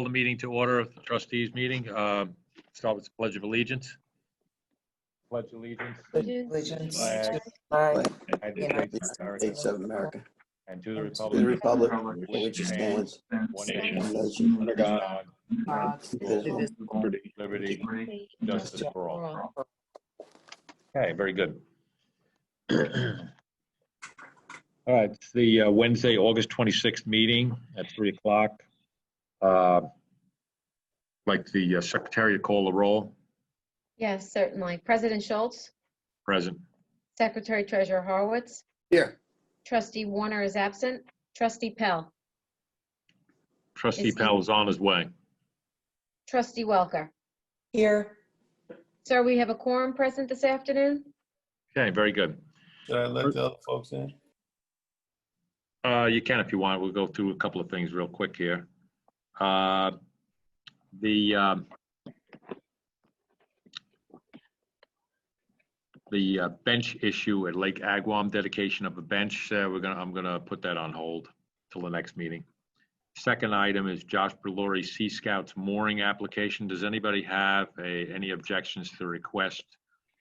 call the meeting to order of the trustees meeting. Start with the Pledge of Allegiance. Pledge allegiance. Allegiance Flag to the flag of the United States States of America and to the and to the republic republic for which it stands, one one nation, nation, under God, God, indivisible, indivisible, liberty, justice justice for all. all. Okay, very good. All right, it's the Wednesday, August 26th meeting at 3 o'clock. Like the secretary to call the roll. Yes, certainly. President Schultz, Present. Secretary Treasurer Horowitz, Here. Trustee Warner is absent. Trustee Pell, Trustee Is he- Pell is on his way. Trustee Welker. Here. Sir, we have a quorum present this afternoon. Okay, very good. Should I let the other folks in? You can if you want. We'll go through a couple of things real quick here. The bench issue at Lake Agawam, dedication of a bench, I'm gonna put that on hold till the next meeting. Second item is Josh Brulori Sea Scouts mooring application. Does anybody have any objections to the request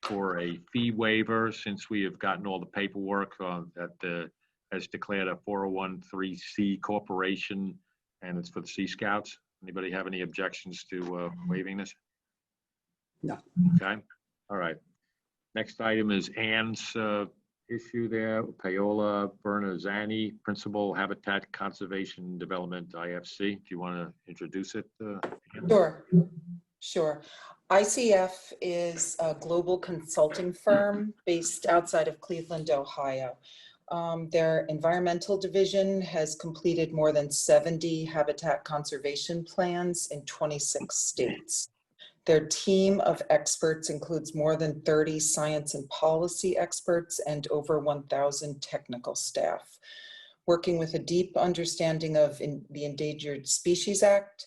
for a fee waiver, since we have gotten all the paperwork that has declared a 401(c) corporation, and it's for the Sea Scouts? Anybody have any objections to waiving this? No. Okay, all right. Next item is Ann's issue there, Paola Bernazzani, Principal Habitat Conservation Development, IFC. Do you want to introduce it? Ann? Sure. ICF is a global consulting firm based outside of Cleveland, Ohio. Their environmental division has completed more than 70 habitat conservation plans in 26 states. Their team of experts includes more than 30 science and policy experts and over 1,000 technical staff. Working with a deep understanding of the Endangered Species Act,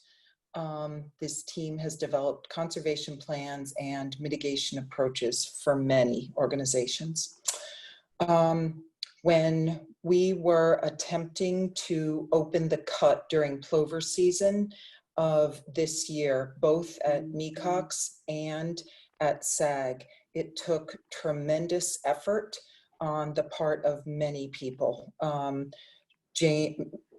this team has developed conservation plans and mitigation approaches for many organizations. When we were attempting to open the cut during plover season of this year, both at Mecox and at SAG, it took tremendous effort on the part of many people.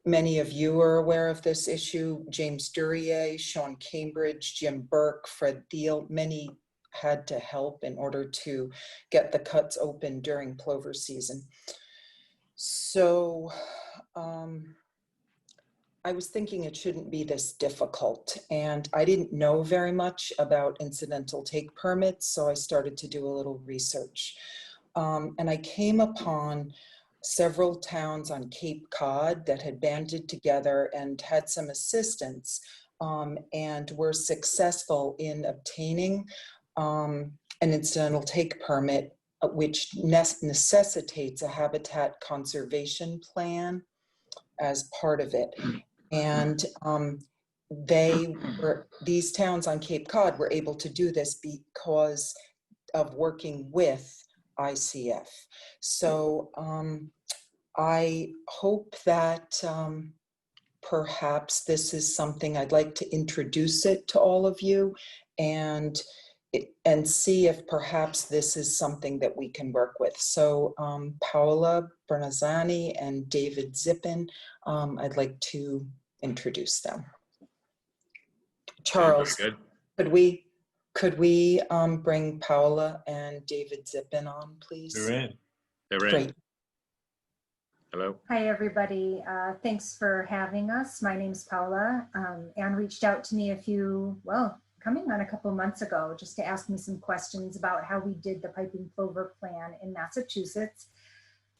Many of you are aware of this issue. James Duryea, Sean Cambridge, Jim Burke, Fred Thiel, many had to help in order to get the cuts open during plover season. So I was thinking it shouldn't be this difficult, and I didn't know very much about incidental take permits, so I started to do a little research. And I came upon several towns on Cape Cod that had banded together and had some assistance and were successful in obtaining an incidental take permit, which necessitates a habitat conservation plan as part of it. And these towns on Cape Cod were able to do this because of working with ICF. So I hope that perhaps this is something I'd like to introduce it to all of you and see if perhaps this is something that we can work with. So Paola Bernazzani and David Zippin, I'd like to introduce them. Charles, could we bring Paola and David Zippin on, please? They're in. They're in. Great. Hello. Hi, everybody. Thanks for having us. My name's Paola. Anne reached out to me coming on a couple months ago, just to ask me some questions about how we did the piping plover plan in Massachusetts.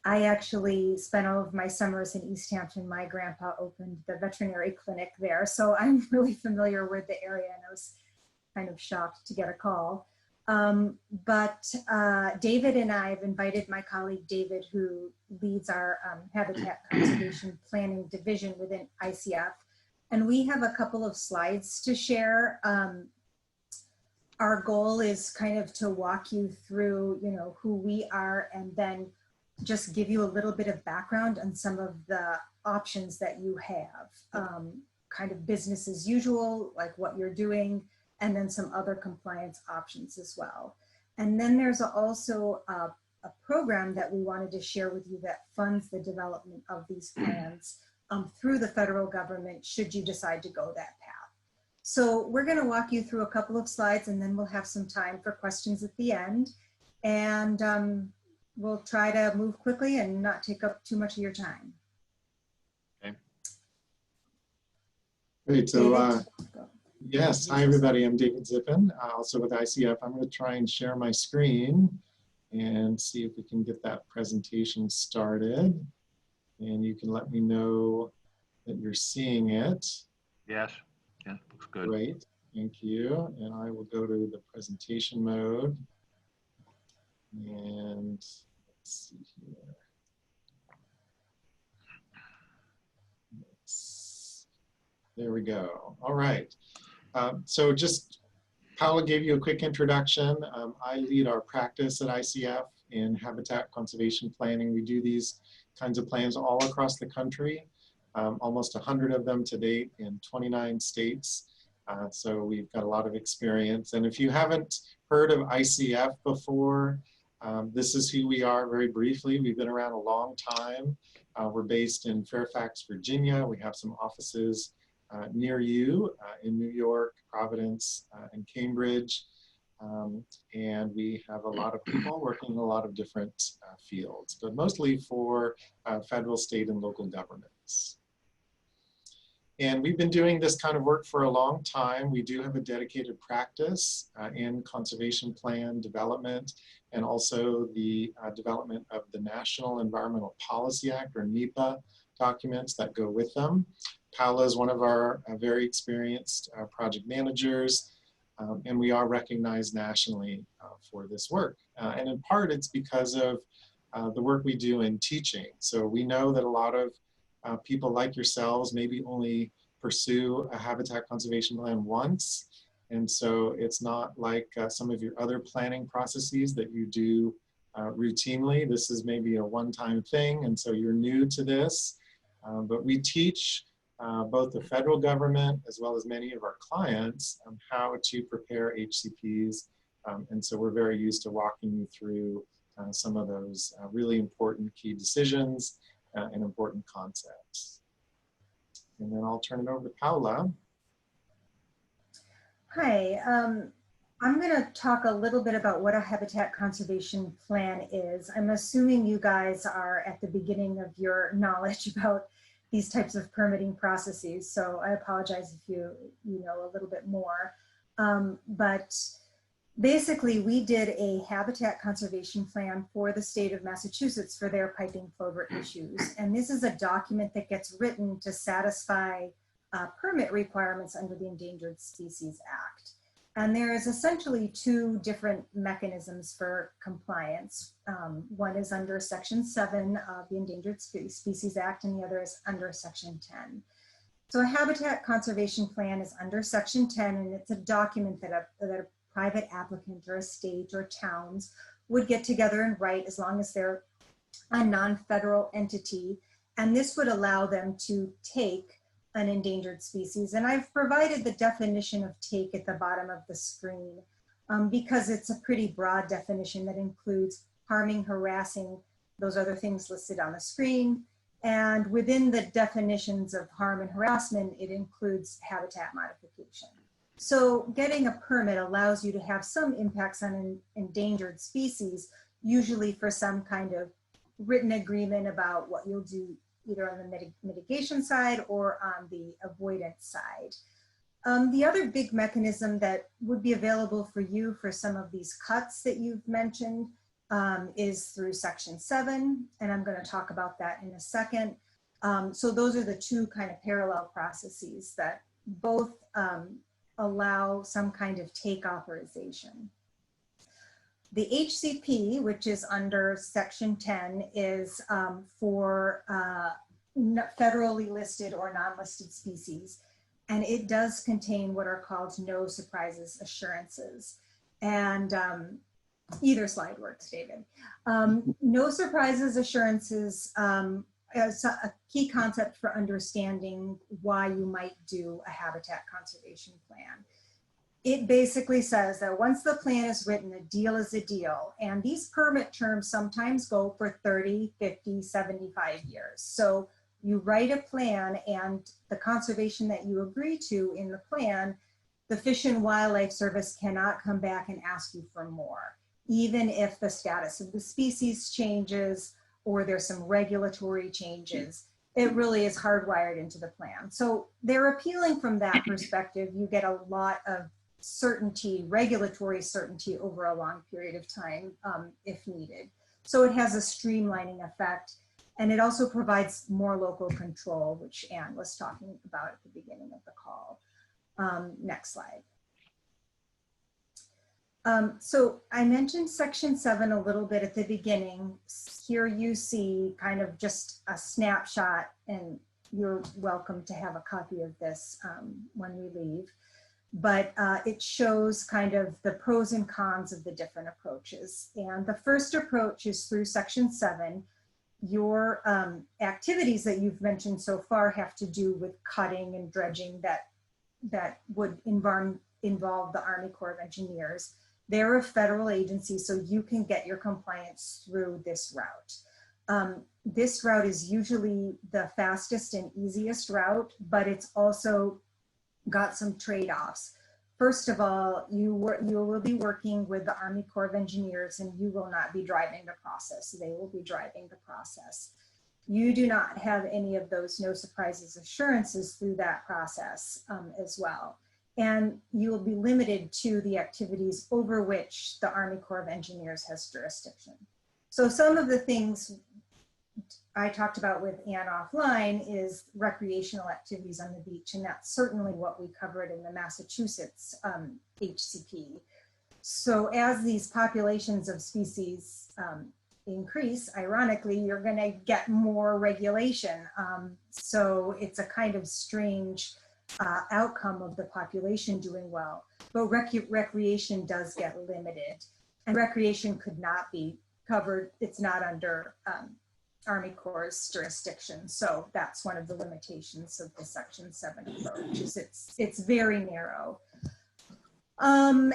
I actually spent all of my summers in East Hampton. My grandpa opened the veterinary clinic there, so I'm really familiar with the area, and I was kind of shocked to get a call. But David and I have invited my colleague David, who leads our Habitat Conservation Planning Division within ICF, and we have a couple of slides to share. Our goal is kind of to walk you through, who we are, and then just give you a little bit of background on some of the options that you have. kind of business as usual, like what you're doing, and then some other compliance options as well. And then there's also a program that we wanted to share with you that funds the development of these plans through the federal government, should you decide to go that path. So we're going to walk you through a couple of slides, and then we'll have some time for questions at the end. And we'll try to move quickly and not take up too much of your time. Okay. Great. So, David? yes, hi everybody. I'm David Zippin, also with ICF. I'm going to try and share my screen and see if we can get that presentation started. And you can let me know that you're seeing it. Yes, yeah, looks good. Great, thank you. And I will go to the presentation mode. And let's see here. There we go. All right. So just Paula gave you a quick introduction. I lead our practice at ICF in habitat conservation planning. We do these kinds of plans all across the country, almost 100 of them to date in 29 states. So we've got a lot of experience. And if you haven't heard of ICF before, this is who we are very briefly. We've been around a long time. We're based in Fairfax, Virginia. We have some offices near you in New York, Providence, and Cambridge. And we have a lot of people working in a lot of different fields, but mostly for federal, state, and local governments. And we've been doing this kind of work for a long time. We do have a dedicated practice in conservation plan development, and also the development of the National Environmental Policy Act, or NEPA, documents that go with them. Paula is one of our very experienced project managers, and we are recognized nationally for this work. And in part, it's because of the work we do in teaching. So we know that a lot of people like yourselves maybe only pursue a habitat conservation plan once. And so it's not like some of your other planning processes that you do routinely. This is maybe a one-time thing, and so you're new to this. But we teach both the federal government as well as many of our clients how to prepare HCPs. And so we're very used to walking you through some of those really important key decisions and important concepts. And then I'll turn it over to Paula. Hi, I'm going to talk a little bit about what a habitat conservation plan is. I'm assuming you guys are at the beginning of your knowledge about these types of permitting processes, so I apologize if you know a little bit more. But basically, we did a habitat conservation plan for the state of Massachusetts for their piping plover issues. And this is a document that gets written to satisfy permit requirements under the Endangered Species Act. And there is essentially two different mechanisms for compliance. One is under Section 7 of the Endangered Species Act, and the other is under Section 10. So a habitat conservation plan is under Section 10, and it's a document that a private applicant or a state or towns would get together and write, as long as they're a non-federal entity. And this would allow them to take an endangered species. And I've provided the definition of take at the bottom of the screen because it's a pretty broad definition that includes harming, harassing, those other things listed on the screen. And within the definitions of harm and harassment, it includes habitat modification. So getting a permit allows you to have some impacts on an endangered species, usually for some kind of written agreement about what you'll do either on the mitigation side or on the avoidance side. The other big mechanism that would be available for you for some of these cuts that you've mentioned is through Section 7, and I'm going to talk about that in a second. So those are the two kind of parallel processes that both allow some kind of take authorization. The HCP, which is under Section 10, is for federally listed or non-listed species. And it does contain what are called no surprises assurances. And either slide works, David. No surprises assurances as a key concept for understanding why you might do a habitat conservation plan. It basically says that once the plan is written, a deal is a deal. And these permit terms sometimes go for 30, 50, 75 years. So you write a plan, and the conservation that you agree to in the plan, the Fish and Wildlife Service cannot come back and ask you for more, even if the status of the species changes or there's some regulatory changes. It really is hardwired into the plan. So they're appealing from that perspective. You get a lot of certainty, regulatory certainty over a long period of time if needed. So it has a streamlining effect, and it also provides more local control, which Anne was talking about at the beginning of the call. Next slide. So I mentioned section 7 a little bit at the beginning. Here you see kind of just a snapshot, and you're welcome to have a copy of this when we leave. But it shows kind of the pros and cons of the different approaches. And the first approach is through section 7. Your activities that you've mentioned so far have to do with cutting and dredging that would involve the Army Corps of Engineers. They're a federal agency, so you can get your compliance through this route. This route is usually the fastest and easiest route, but it's also got some trade-offs. First of all, you will be working with the Army Corps of Engineers, and you will not be driving the process. They will be driving the process. You do not have any of those no surprises assurances through that process as well. And you will be limited to the activities over which the Army Corps of Engineers has jurisdiction. So some of the things I talked about with Anne offline is recreational activities on the beach, and that's certainly what we covered in the Massachusetts HCP. So as these populations of species increase, ironically, you're going to get more regulation. So it's a kind of strange outcome of the population doing well, but recreation does get limited, and recreation could not be covered. It's not under Army Corps' jurisdiction. So that's one of the limitations of the Section 7 approach, is it's very narrow. And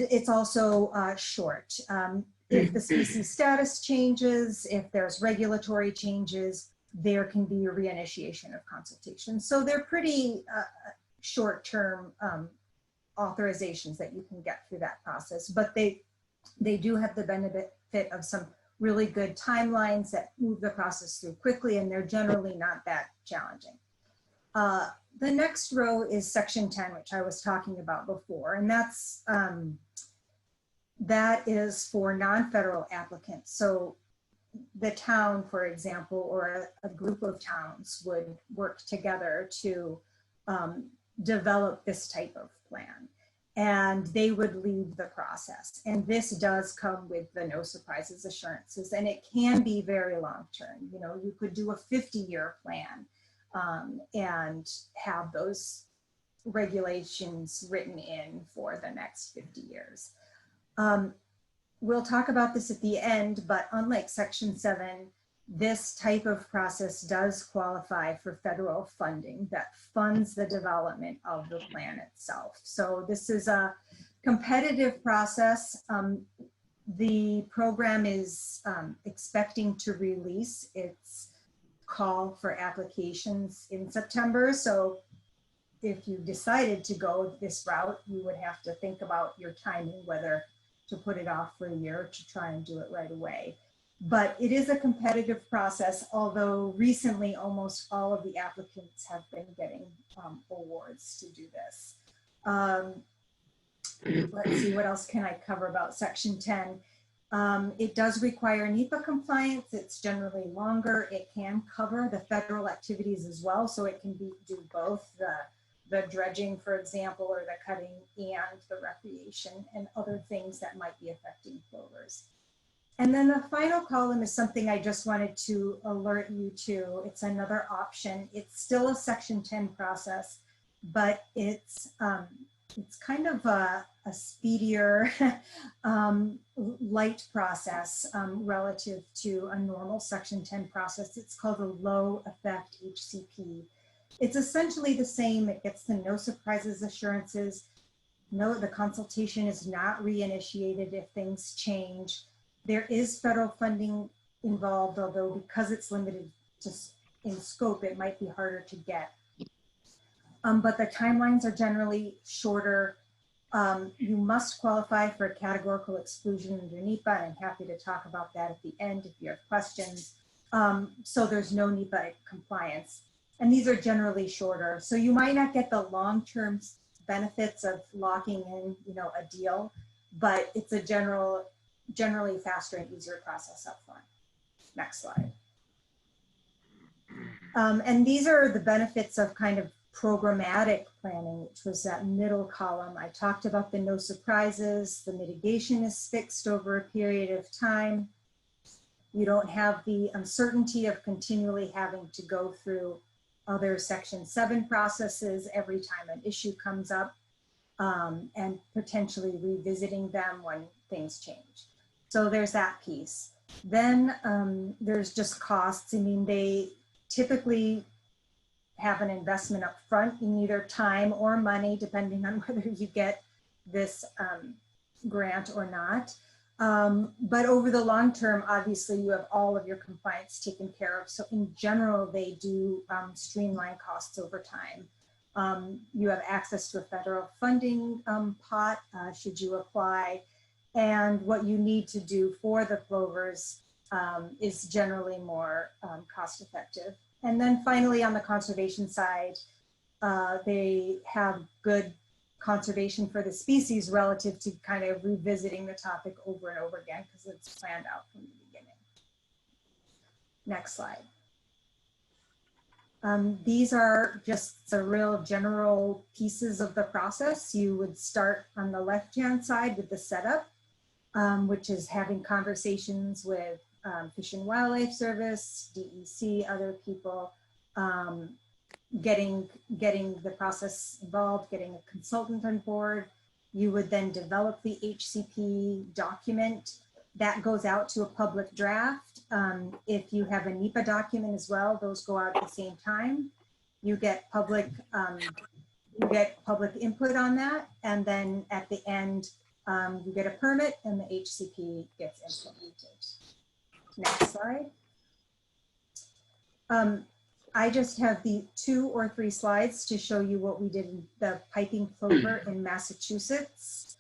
it's also short. If the species status changes, if there's regulatory changes, there can be a reinitiation of consultation. So they're pretty short-term authorizations that you can get through that process, but they do have the benefit of some really good timelines that move the process through quickly, and they're generally not that challenging. The next row is section 10, which I was talking about before, and that is for non-federal applicants. So the town, for example, or a group of towns would work together to develop this type of plan, and they would lead the process. And this does come with the no surprises assurances, and it can be very long-term. You know, you could do a 50-year plan and have those regulations written in for the next 50 years. We'll talk about this at the end, but unlike Section 7, this type of process does qualify for federal funding that funds the development of the plan itself. So this is a competitive process. The program is expecting to release its call for applications in September. So if you decided to go this route, you would have to think about your timing, whether to put it off for a year or to try and do it right away. But it is a competitive process, although recently almost all of the applicants have been getting awards to do this. Let's see, what else can I cover about Section 10? It does require NEPA compliance. It's generally longer. It can cover the federal activities as well, so it can do both the dredging, for example, or the cutting, and the recreation and other things that might be affecting plovers. And then the final column is something I just wanted to alert you to. It's another option. It's still a Section 10 process, but it's it's kind of a speedier, light process relative to a normal Section 10 process. It's called a low effect HCP. It's essentially the same. It gets the no surprises assurances. No, the consultation is not reinitiated if things change. There is federal funding involved, although because it's limited to in scope, it might be harder to get. But the timelines are generally shorter. You must qualify for a categorical exclusion under NEPA, and I'm happy to talk about that at the end if you have questions. So there's no NEPA compliance. And these are generally shorter. So you might not get the long-term benefits of locking in, a deal, but it's a generally faster and easier process up front. Next slide. And these are the benefits of kind of programmatic planning, which was that middle column. I talked about the no surprises. The mitigation is fixed over a period of time. You don't have the uncertainty of continually having to go through other Section 7 processes every time an issue comes up, and potentially revisiting them when things change. So there's that piece. Then there's just costs. I mean, they typically have an investment up front in either time or money, depending on whether you get this grant or not. But over the long term, obviously you have all of your compliance taken care of. So in general, they do streamline costs over time. You have access to a federal funding pot should you apply. And what you need to do for the plovers is generally more cost effective. And then finally, on the conservation side, they have good conservation for the species relative to kind of revisiting the topic over and over again because it's planned out from the beginning. Next slide. These are just the real general pieces of the process. You would start on the left-hand side with the setup, which is having conversations with Fish and Wildlife Service, DEC, other people, getting the process involved, getting a consultant on board. You would then develop the HCP document that goes out to a public draft. If you have a NEPA document as well, those go out at the same time. You get public input on that, and then at the end, you get a permit and the HCP gets implemented. Next slide. I just have the 2 or 3 slides to show you what we did in the piping plover in Massachusetts.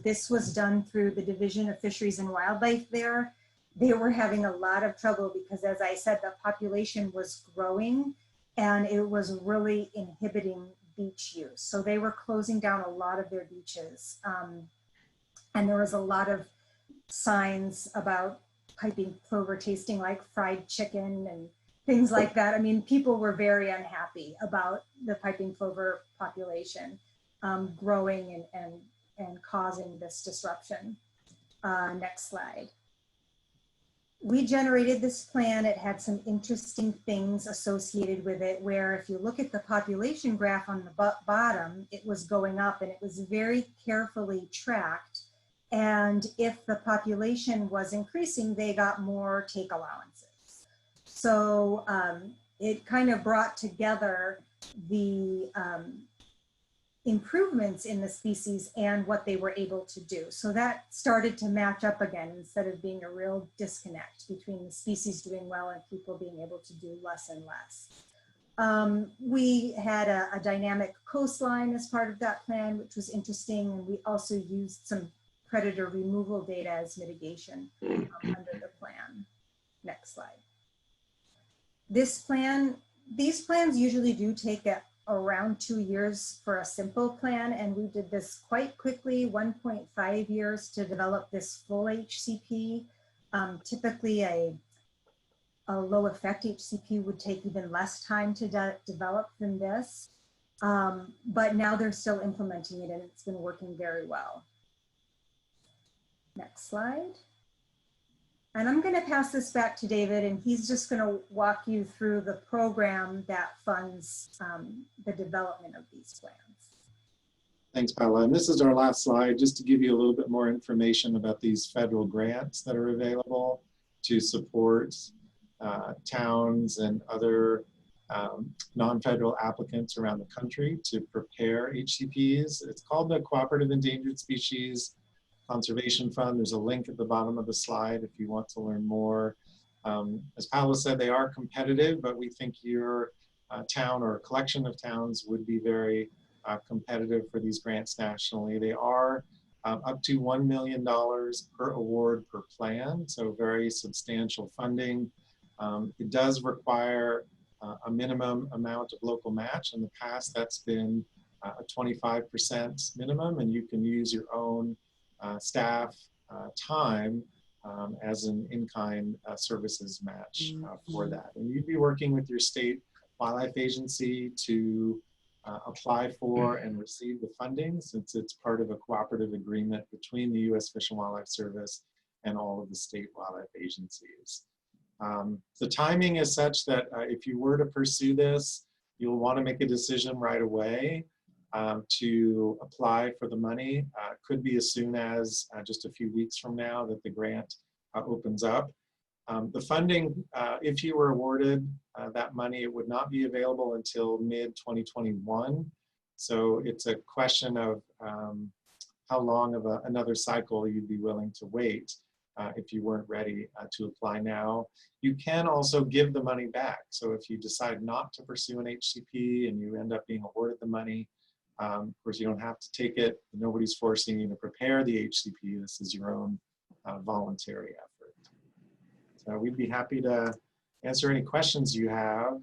This was done through the Division of Fisheries and Wildlife there. They were having a lot of trouble because, as I said, the population was growing and it was really inhibiting beach use. So they were closing down a lot of their beaches. And there was a lot of signs about piping plover tasting like fried chicken and things like that. I mean, people were very unhappy about the piping plover population growing and causing this disruption. Next slide. We generated this plan. It had some interesting things associated with it, where if you look at the population graph on the bottom, it was going up and it was very carefully tracked. And if the population was increasing, they got more take allowances. So it kind of brought together the improvements in the species and what they were able to do. So that started to match up again instead of being a real disconnect between the species doing well and people being able to do less and less. We had a dynamic coastline as part of that plan, which was interesting. And we also used some predator removal data as mitigation under the plan. Next slide. These plans usually do take around 2 years for a simple plan, and we did this quite quickly, 1.5 years to develop this full HCP. Typically a low effect HCP would take even less time to develop than this, but now they're still implementing it and it's been working very well. Next slide. And I'm going to pass this back to David, and he's just going to walk you through the program that funds the development of these plans. Thanks, Paula. And this is our last slide, just to give you a little bit more information about these federal grants that are available to support towns and other non-federal applicants around the country to prepare HCPs. It's called the Cooperative Endangered Species Conservation Fund. There's a link at the bottom of the slide if you want to learn more. As Paula said, they are competitive, but we think your town or a collection of towns would be very competitive for these grants nationally. They are up to $1 million per award per plan, so very substantial funding. It does require a minimum amount of local match. In the past, that's been a 25% minimum, and you can use your own staff time as an in-kind services match for that. And you'd be working with your state wildlife agency to apply for and receive the funding, since it's part of a cooperative agreement between the U.S. Fish and Wildlife Service and all of the state wildlife agencies. The timing is such that if you were to pursue this, you'll want to make a decision right away to apply for the money. It could be as soon as just a few weeks from now that the grant opens up. The funding, if you were awarded that money, it would not be available until mid-2021. So it's a question of how long of another cycle you'd be willing to wait if you weren't ready to apply now. You can also give the money back. So if you decide not to pursue an HCP and you end up being awarded the money, of course you don't have to take it. Nobody's forcing you to prepare the HCP. This is your own voluntary effort. So we'd be happy to answer any questions you have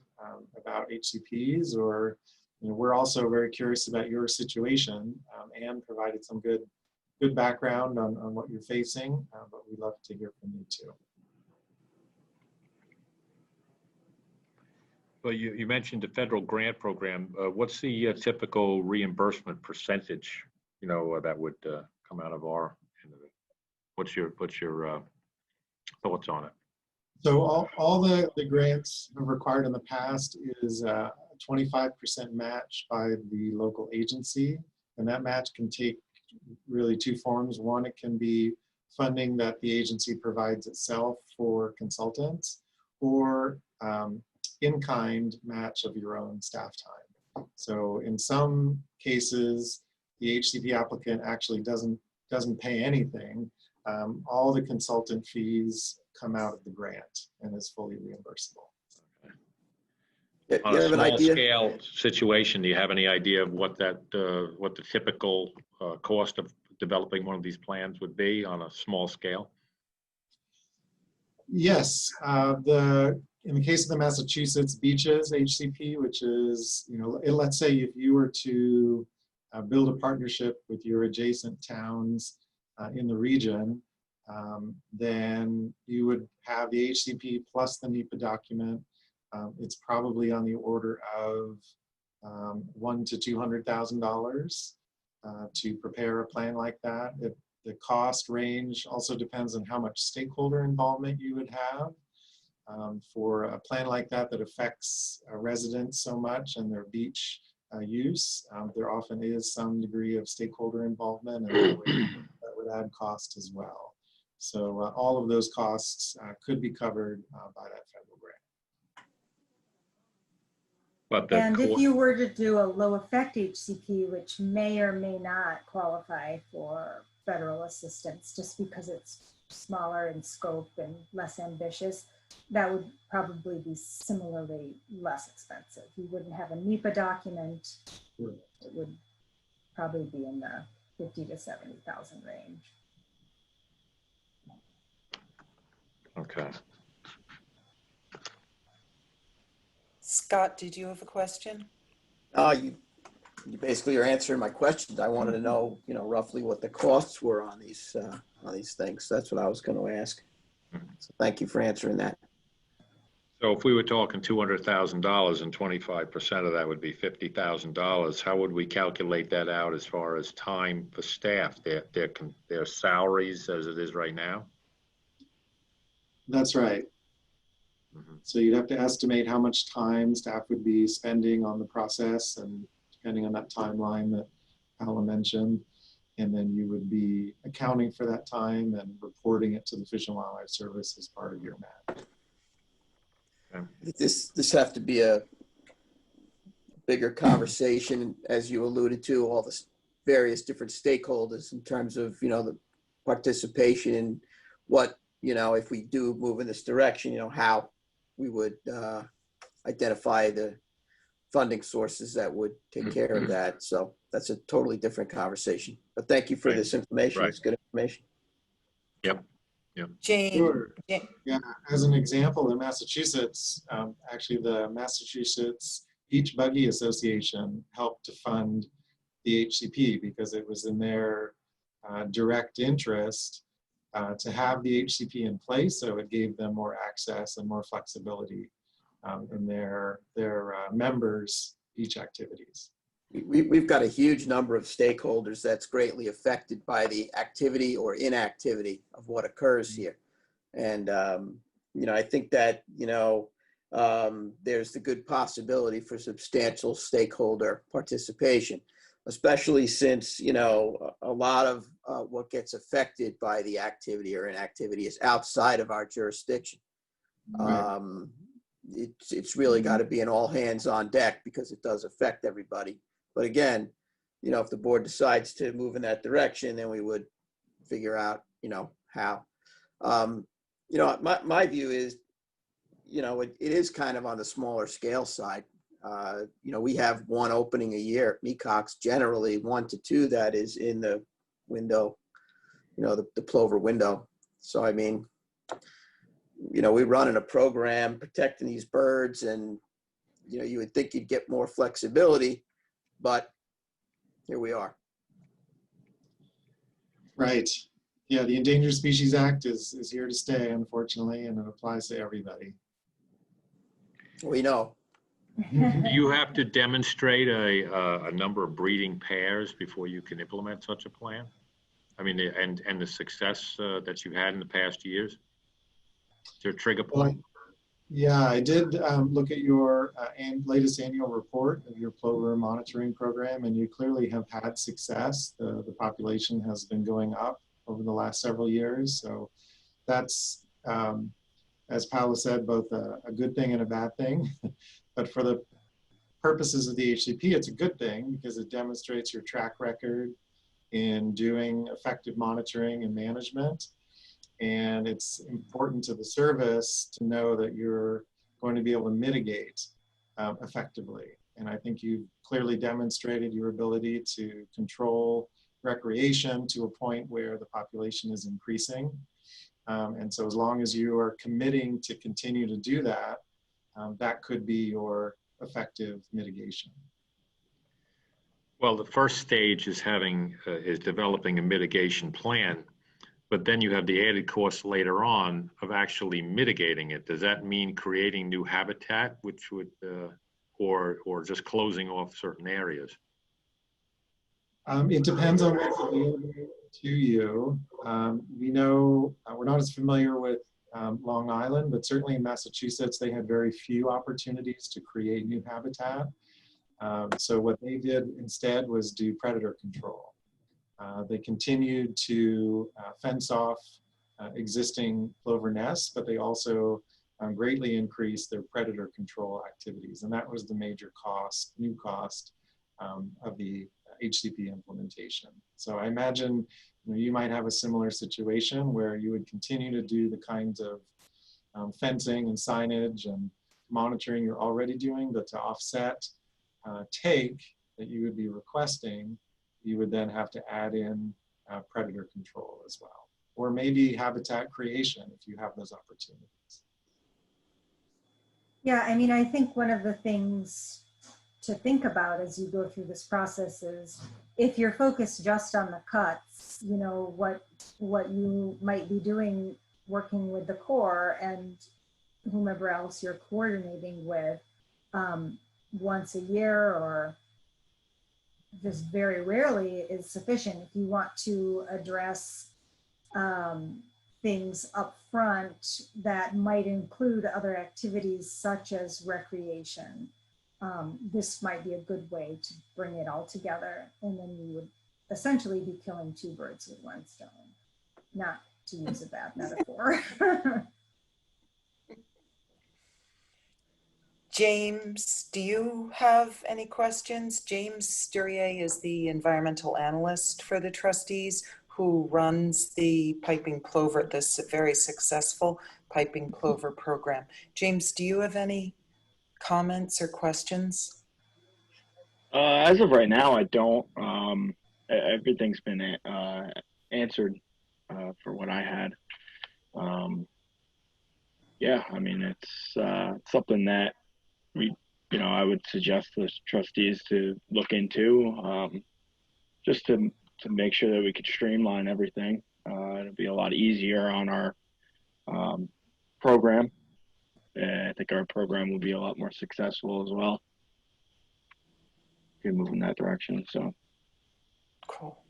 about HCPs, or we're also very curious about your situation. Anne provided some good background on what you're facing, but we'd love to hear from you too. Well, you mentioned the federal grant program. What's the typical reimbursement percentage, that would come out of our end of it? What's your thoughts on it? So all the grants have required in the past is a 25% match by the local agency. And that match can take really two forms. One, it can be funding that the agency provides itself for consultants, or in-kind match of your own staff time. So in some cases, the HCP applicant actually doesn't pay anything. All the consultant fees come out of the grant and is fully reimbursable. On a small scale situation, do you have any idea of what the typical cost of developing one of these plans would be on a small scale? Yes, in the case of the Massachusetts Beaches HCP, which is, let's say if you were to build a partnership with your adjacent towns in the region, then you would have the HCP plus the NEPA document. It's probably on the order of $100,000 to $200,000 to prepare a plan like that. The cost range also depends on how much stakeholder involvement you would have. For a plan like that affects residents so much and their beach use, there often is some degree of stakeholder involvement, and that would add cost as well. So all of those costs could be covered by that federal grant. And if you were to do a low effect HCP, which may or may not qualify for federal assistance just because it's smaller in scope and less ambitious, that would probably be similarly less expensive. You wouldn't have a NEPA document. It would probably be in the 50 to 70,000 range. Okay. Scott, did you have a question? You basically are answering my questions. I wanted to know, roughly what the costs were on these things. That's what I was going to ask. So thank you for answering that. So if we were talking $200,000 and 25% of that would be $50,000, how would we calculate that out as far as time for staff, their salaries as it is right now? That's right. So you'd have to estimate how much time staff would be spending on the process, and depending on that timeline that Paula mentioned. And then you would be accounting for that time and reporting it to the Fish and Wildlife Service as part of your MAT. This have to be a bigger conversation, as you alluded to, all the various different stakeholders in terms of, the participation and what, if we do move in this direction, how we would identify the funding sources that would take care of that. So that's a totally different conversation. But thank you for this information. Right. It's good information. Yep. Jane, Sure. Jane- Yeah, as an example, in Massachusetts, actually the Massachusetts Beach Buggy Association helped to fund the HCP because it was in their direct interest to have the HCP in place, so it gave them more access and more flexibility in their members' beach activities. We've got a huge number of stakeholders that's greatly affected by the activity or inactivity of what occurs here. And, I think that, there's the good possibility for substantial stakeholder participation, especially since, a lot of what gets affected by the activity or inactivity is outside of our jurisdiction. Right. It's really got to be an all hands on deck because it does affect everybody. But again, if the board decides to move in that direction, then we would figure out, how. My view is, it is kind of on the smaller scale side. We have one opening a year at Mecox, generally 1 to 2 that is in the window, the plover window. So, I mean, we run in a program protecting these birds and, you would think you'd get more flexibility, but here we are. Right. Yeah, the Endangered Species Act is here to stay, unfortunately, and it applies to everybody. We know. Do you have to demonstrate a number of breeding pairs before you can implement such a plan? I mean, and the success that you've had in the past years? Is there a trigger point? Yeah, I did look at your latest annual report of your plover monitoring program, and you clearly have had success. The population has been going up over the last several years. So that's, as Paula said, both a good thing and a bad thing. But for the purposes of the HCP, it's a good thing because it demonstrates your track record in doing effective monitoring and management. And it's important to the service to know that you're going to be able to mitigate effectively. And I think you've clearly demonstrated your ability to control recreation to a point where the population is increasing. And so as long as you are committing to continue to do that, that could be your effective mitigation. Well, the first stage is developing a mitigation plan. But then you have the added cost later on of actually mitigating it. Does that mean creating new habitat, which would, or just closing off certain areas? It depends on what's available to you. We know we're not as familiar with Long Island, but certainly in Massachusetts, they had very few opportunities to create new habitat. So what they did instead was do predator control. They continued to fence off existing plover nests, but they also greatly increased their predator control activities. And that was the major new cost of the HCP implementation. So I imagine you might have a similar situation where you would continue to do the kinds of fencing and signage and monitoring you're already doing, but to offset take that you would be requesting, you would then have to add in predator control as well, or maybe habitat creation if you have those opportunities. Yeah, I mean, I think one of the things to think about as you go through this process is if you're focused just on the cuts, what you might be doing working with the Corps and whomever else you're coordinating with once a year or just very rarely is sufficient. If you want to address things up front that might include other activities such as recreation, this might be a good way to bring it all together. And then we would essentially be killing two birds with one stone, not to use a bad metaphor. James, do you have any questions? James Sturier is the environmental analyst for the trustees who runs the piping plover, this very successful piping plover program. James, do you have any comments or questions? As of right now, I don't. Everything's been answered for what I had. Yeah, I mean, it's something that I would suggest the trustees to look into, just to make sure that we could streamline everything. It'll be a lot easier on our program. I think our program will be a lot more successful as well. If we move in that direction, so. Cool.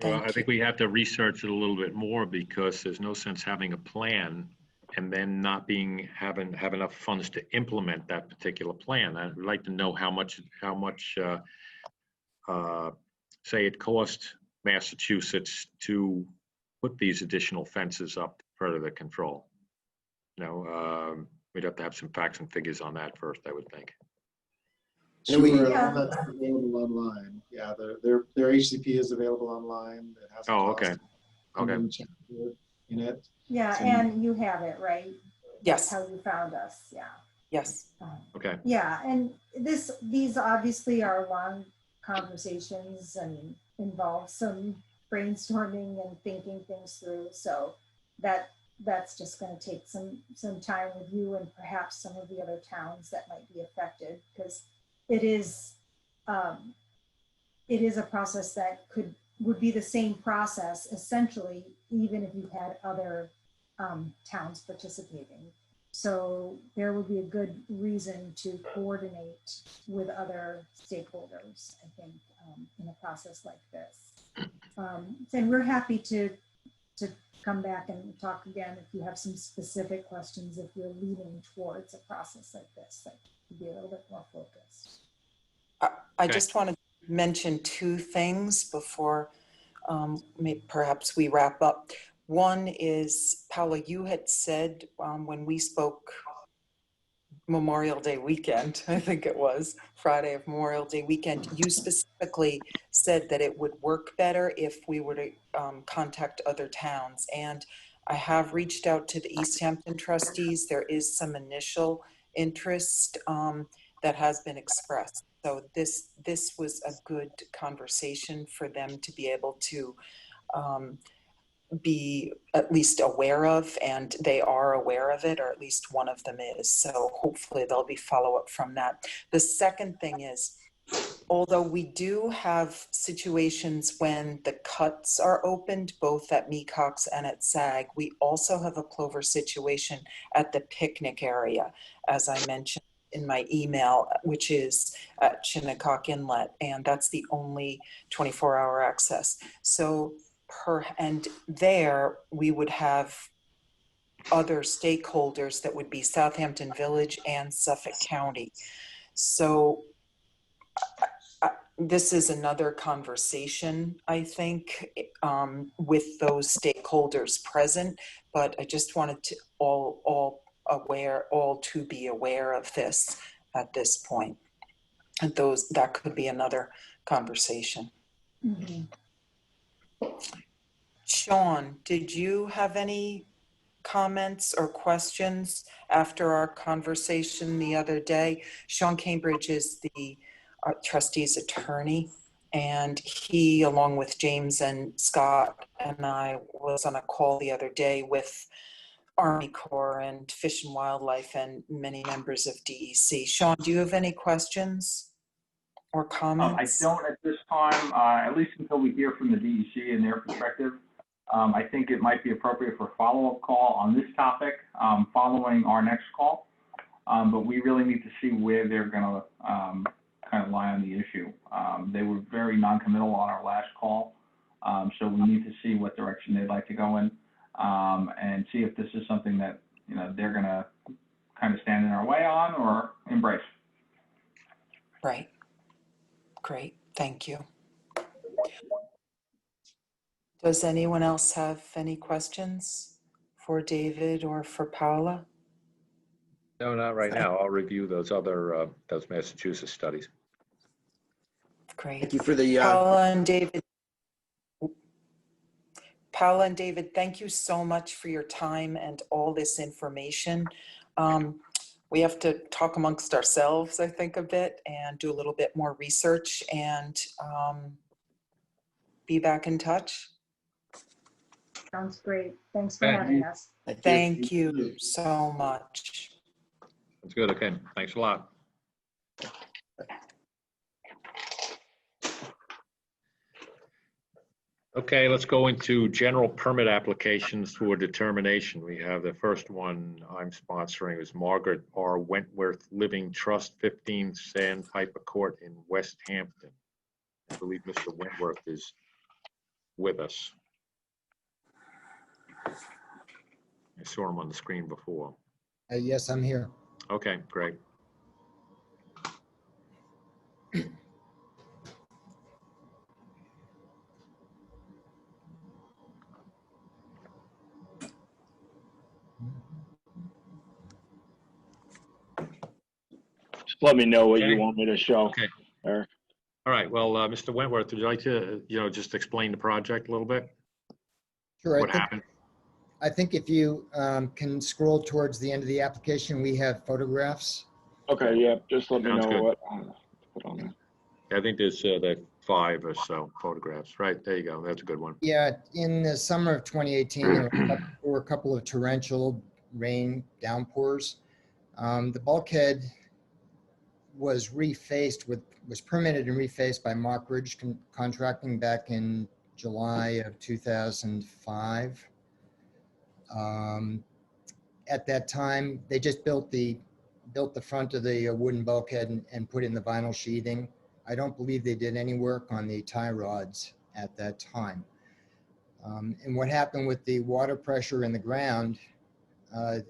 Well, Thank I think we have to research it a little bit more because there's no sense having a plan and then not have enough funds to implement that particular plan. I'd like to know how much say it cost Massachusetts to put these additional fences up to further the control. We'd have to have some facts and figures on that first, I would think. And we- Sure, Yeah. all that's available online. Yeah, their HCP is available online. It has a Oh, cost okay. Okay. chapter in it. Yeah, So- and you have it, right? Yes, How you found us, yeah. yes. Okay. Yeah, and these obviously are long conversations and involve some brainstorming and thinking things through. So that's just going to take some time with you and perhaps some of the other towns that might be affected, because it is a process that would be the same process essentially, even if you had other towns participating. So there would be a good reason to coordinate with other stakeholders, I think, in a process like this. And we're happy to come back and talk again if you have some specific questions, if you're leaning towards a process like this that could be a little bit more focused. I just want to mention two things before perhaps we wrap up. One is, Paula, you had said when we spoke Memorial Day weekend, I think it was Friday of Memorial Day weekend, you specifically said that it would work better if we were to contact other towns. And I have reached out to the East Hampton trustees. There is some initial interest that has been expressed. So this was a good conversation for them to be able to be at least aware of, and they are aware of it, or at least one of them is. So hopefully there'll be follow-up from that. The second thing is, although we do have situations when the cuts are opened, both at Mecox and at SAG, we also have a plover situation at the picnic area, as I mentioned in my email, which is at Shinnecock Inlet, and that's the only 24-hour access. So and there we would have other stakeholders that would be Southampton Village and Suffolk County. So this is another conversation, I think, with those stakeholders present, but I just wanted to all to be aware of this at this point. And that could be another conversation. Mm-hmm. Sean, did you have any comments or questions after our conversation the other day? Sean Cambridge is the trustee's attorney, and he, along with James and Scott and I, was on a call the other day with Army Corps and Fish and Wildlife and many members of DEC. Sean, do you have any questions or comments? I don't at this time, at least until we hear from the DEC and their perspective. I think it might be appropriate for a follow-up call on this topic following our next call. But we really need to see where they're going to kind of lie on the issue. They were very non-committal on our last call. So we need to see what direction they'd like to go in and see if this is something that, they're going to kind of stand in our way on or embrace. Right. Great. Thank you. Does anyone else have any questions for David or for Paula? No, not right now. I'll review those other, those Massachusetts studies. Great. Thank you for the, Paula and David, thank you so much for your time and all this information. We have to talk amongst ourselves, I think, a bit and do a little bit more research and be back in touch. Sounds great. Thanks for Thank having us. Thank you so much. That's good. Okay. Thanks a lot. Okay, let's go into general permit applications for determination. We have the first one I'm sponsoring is Margaret R. Wentworth Living Trust, 15 Sandpiper Court in West Hampton. I believe Mr. Wentworth is with us. I saw him on the screen before. Yes, I'm here. Okay, great. Just let me know what Okay. you want me to show. Okay. Eric. All right, well, Mr. Wentworth, would you like to, just explain the project a little bit? Sure. What happened? I think if you can scroll towards the end of the application, we have photographs. Okay, yeah, just let me Sounds know good. what put on there. I think there's like 5 or so photographs, right? There you go. That's a good one. Yeah, in the summer of 2018, there were a couple of torrential rain downpours. The bulkhead was permitted and refaced by Mockridge Contracting back in July of 2005. At that time, they just built the front of the wooden bulkhead and put in the vinyl sheathing. I don't believe they did any work on the tie rods at that time. And what happened with the water pressure in the ground, the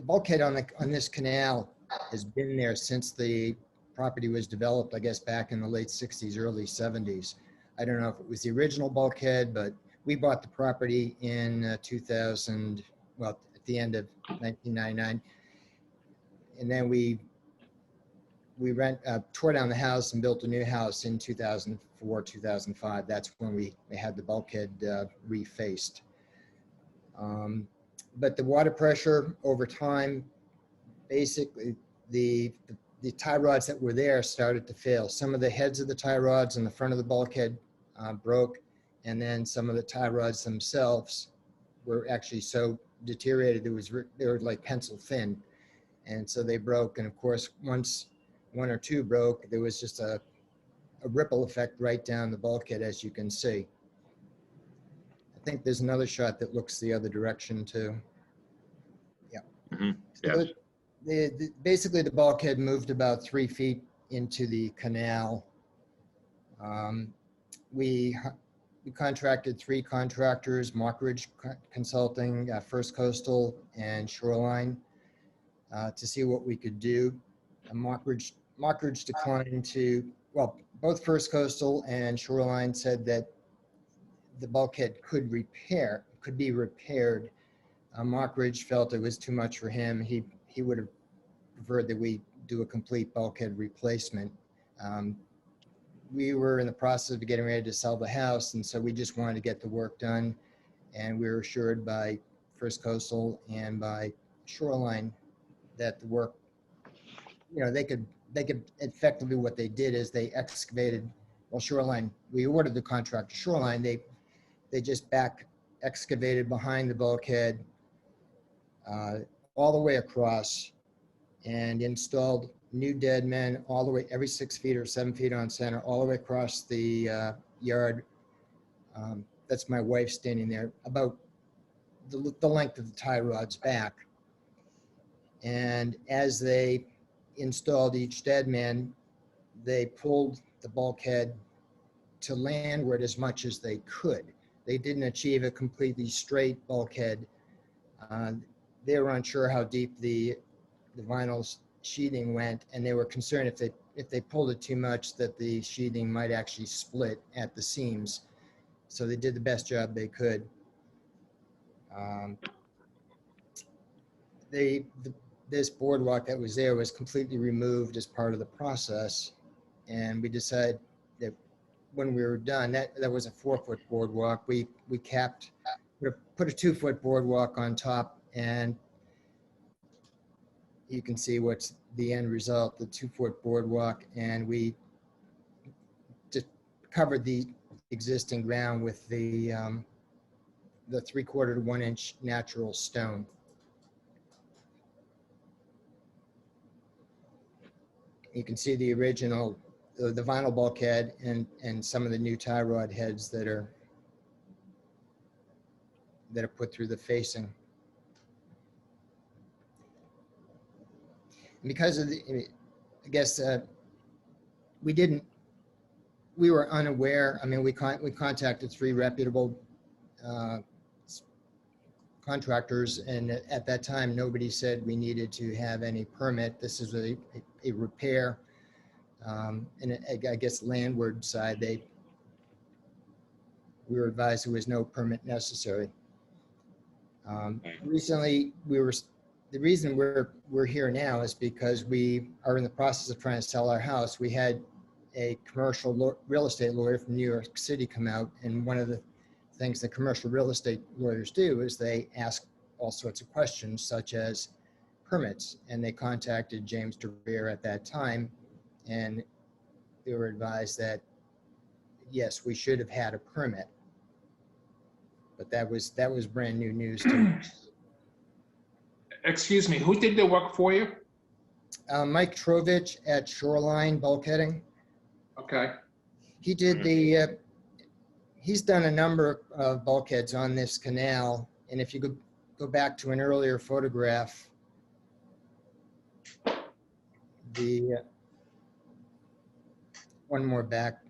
bulkhead on this canal has been there since the property was developed, I guess back in the late 60s, early 70s. I don't know if it was the original bulkhead, but we bought the property in 2000, well, at the end of 1999. And then we tore down the house and built a new house in 2004, 2005. That's when we had the bulkhead refaced. But the water pressure over time, basically the tie rods that were there started to fail. Some of the heads of the tie rods in the front of the bulkhead broke, and then some of the tie rods themselves were actually so deteriorated they were like pencil thin, and so they broke. And of course, once 1 or 2 broke, there was just a ripple effect right down the bulkhead, as you can see. I think there's another shot that looks the other direction too. Yeah. Mhm, So yes. basically, the bulkhead moved about 3 feet into the canal. We contracted 3 contractors, Mockridge Consulting, First Coastal, and Shoreline, to see what we could do. Mockridge declined to, well, both First Coastal and Shoreline said that the bulkhead could be repaired. Mockridge felt it was too much for him. He would have preferred that we do a complete bulkhead replacement. We were in the process of getting ready to sell the house, and so we just wanted to get the work done. And we were assured by First Coastal and by Shoreline that the work, they could effectively, what they did is they excavated, well, Shoreline, we ordered the contract to Shoreline, they just back excavated behind the bulkhead all the way across and installed new dead men all the way, every 6 feet or 7 feet on center, all the way across the yard. That's my wife standing there, about the length of the tie rods back. And as they installed each dead man, they pulled the bulkhead to landward as much as they could. They didn't achieve a completely straight bulkhead. They were unsure how deep the vinyl sheathing went, and they were concerned if they pulled it too much that the sheathing might actually split at the seams. So they did the best job they could. This boardwalk that was there was completely removed as part of the process, and we decided that when we were done, that was a 4-foot boardwalk. We capped, put a 2-foot boardwalk on top, and you can see what's the end result, the 2-foot boardwalk, and we just covered the existing ground with the 3/4 to 1 inch natural stone. You can see the original, the vinyl bulkhead and some of the new tie rod heads that are put through the facing. And because of I guess we were unaware. I mean, we contacted 3 reputable contractors, and at that time, nobody said we needed to have any permit. This is a repair, and I guess landward side, we were advised there was no permit necessary. Recently, the reason we're here now is because we are in the process of trying to sell our house. We had a commercial real estate lawyer from New York City come out, and one of the things that commercial real estate lawyers do is they ask all sorts of questions, such as permits. And they contacted James DeReer at that time, and they were advised that, yes, we should have had a permit. But that was brand new news to us. Excuse me, who did the work for you? Mike Trovich at Shoreline Bulkheading. Okay. He did he's done a number of bulkheads on this canal. And if you go back to an earlier photograph, one more back.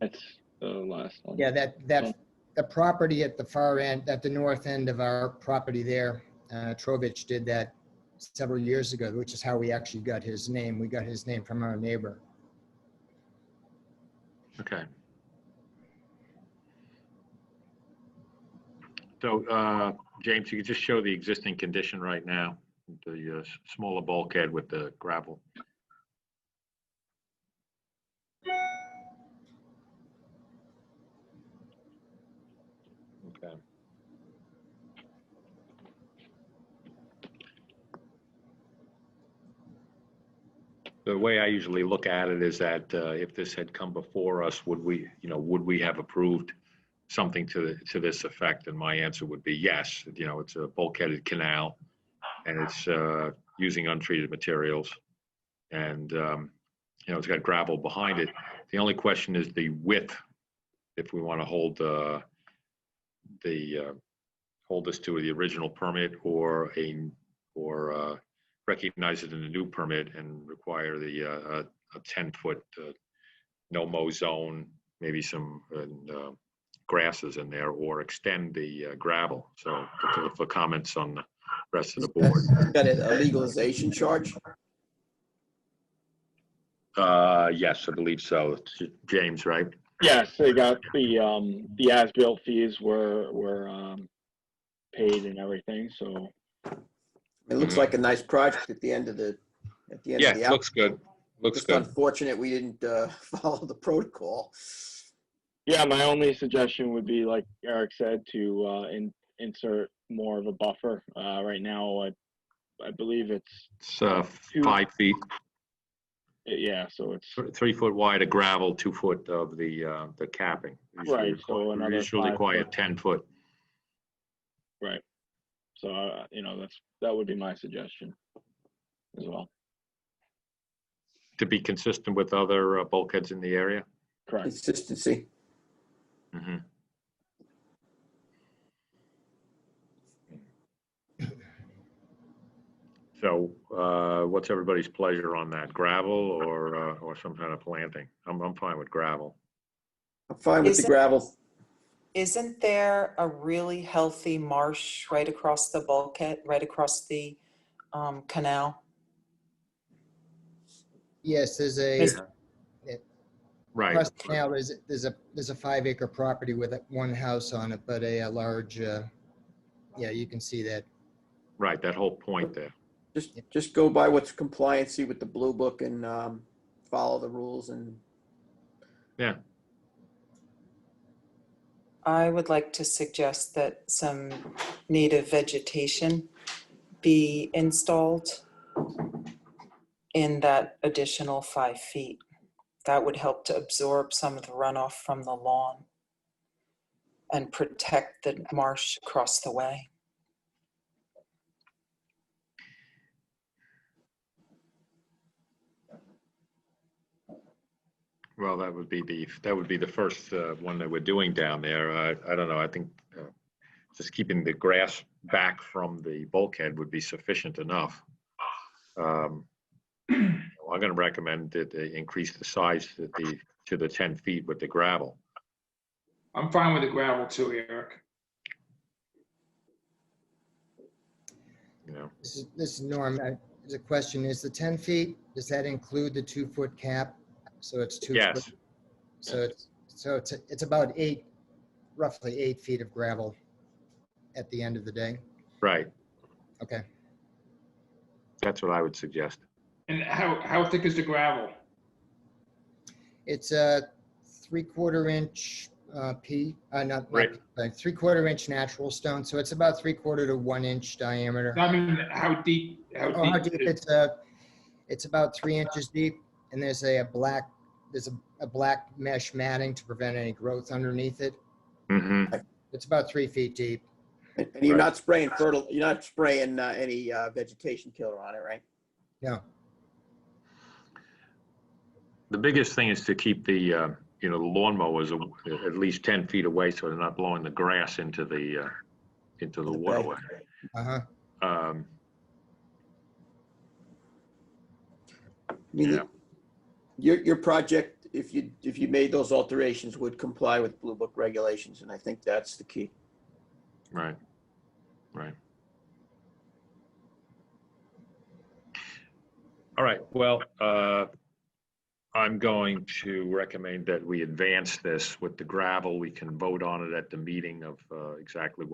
That's the last one. Yeah, the property at the far end, at the north end of our property there, Trovich did that several years ago, which is how we actually got his name. We got his name from our neighbor. Okay. So, James, you could just show the existing condition right now, the smaller bulkhead with the gravel. Okay. The way I usually look at it is that if this had come before us, would we have approved something to this effect? And my answer would be yes. It's a bulkheaded canal, and it's using untreated materials, and it's got gravel behind it. The only question is the width. If we want to hold this to the original permit, or recognize it in a new permit and require a 10-foot no-mow zone, maybe some grasses in there, or extend the gravel. So for comments on the rest of the board. Got a legalization charge? Yes, I believe so. James, right? Yes, they got the as-built fees were paid and everything. So It looks like a nice project at the end of the Yeah, looks good. Looks Just good. unfortunate we didn't follow the protocol. yeah, my only suggestion would be, like Eric said, to insert more of a buffer. Right now, I believe it's It's 5 feet, yeah, so it's 3 foot wide of gravel, 2 foot of the capping. Right, so another Usually 5 require foot. 10 foot. right. So that would be my suggestion as well. To be consistent with other bulkheads in the area. Correct. Consistency. Mhm. So what's everybody's pleasure on that? Gravel or some kind of planting? I'm fine with gravel. I'm fine with the gravel. Isn't there a really healthy marsh right across the bulkhead, right across the canal? Yes, there's a, Is- Right. across the canal, there's a 5-acre property with one house on it, but a large, yeah, you can see that. Right, that whole point there. Just go by what's compliancy with the Blue Book and follow the rules and Yeah, I would like to suggest that some native vegetation be installed in that additional 5 feet. That would help to absorb some of the runoff from the lawn and protect the marsh across the way. well, that would be the first one that we're doing down there. I don't know, I think just keeping the grass back from the bulkhead would be sufficient enough. I'm going to recommend that they increase the size to the 10 feet with the gravel. I'm fine with the gravel too, Eric. You know, This is Norm. There's a question, is the 10 feet, does that include the 2-foot cap? So it's 2 yes, foot. So it's about roughly 8 feet of gravel at the end of the day. right. Okay. That's what I would suggest. And how thick is the gravel? It's a 3/4 inch not Right. 3/4 inch natural stone. So it's about 3/4 to 1 inch diameter. I mean, how deep? How deep? It's about 3 inches deep, and there's a black mesh matting to prevent any growth underneath it. Mm-hmm. It's about 3 feet deep. and you're Right. not spraying you're not spraying any vegetation killer on it, right? No. The biggest thing is to keep the lawnmowers at least 10 feet away so they're not blowing the grass into the waterway. Uh-huh. I mean, Yeah. your project, if you made those alterations, would comply with Blue Book regulations, and I think that's the key. Right. Right. All right. Well, I'm going to recommend that we advance this with the gravel. We can vote on it at the meeting of exactly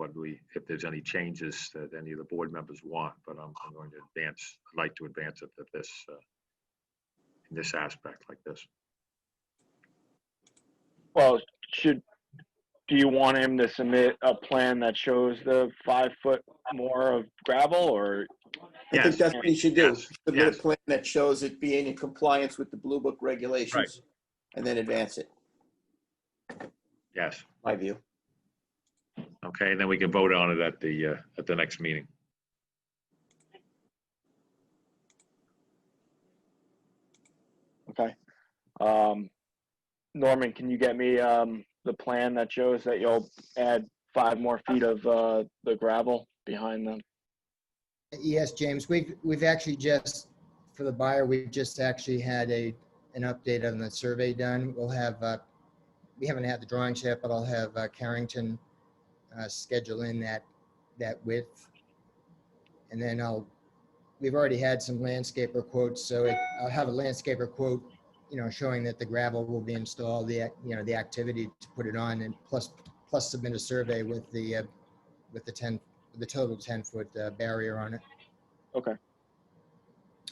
if there's any changes that any of the board members want, but I'm going to I'd like to advance it at this, in this aspect like this. Well, do you want him to submit a plan that shows the 5 foot more of gravel, or? I think that's what you should do. Yes, Submit yes. a plan that shows it being in compliance with the Blue Book regulations, and then advance it, Yes. my view. Okay, and then we can vote on it at the next meeting. Okay. Norman, can you get me the plan that shows that you'll add 5 more feet of the gravel behind them? Yes, James, we've actually just, for the buyer, we've just actually had an update on the survey done. We'll have, we haven't had the drawings yet, but I'll have Carrington schedule in that width. And then we've already had some landscaper quotes, so I'll have a landscaper quote, showing that the gravel will be installed, the activity to put it on, and plus submit a survey with the total 10-foot barrier on it. Okay.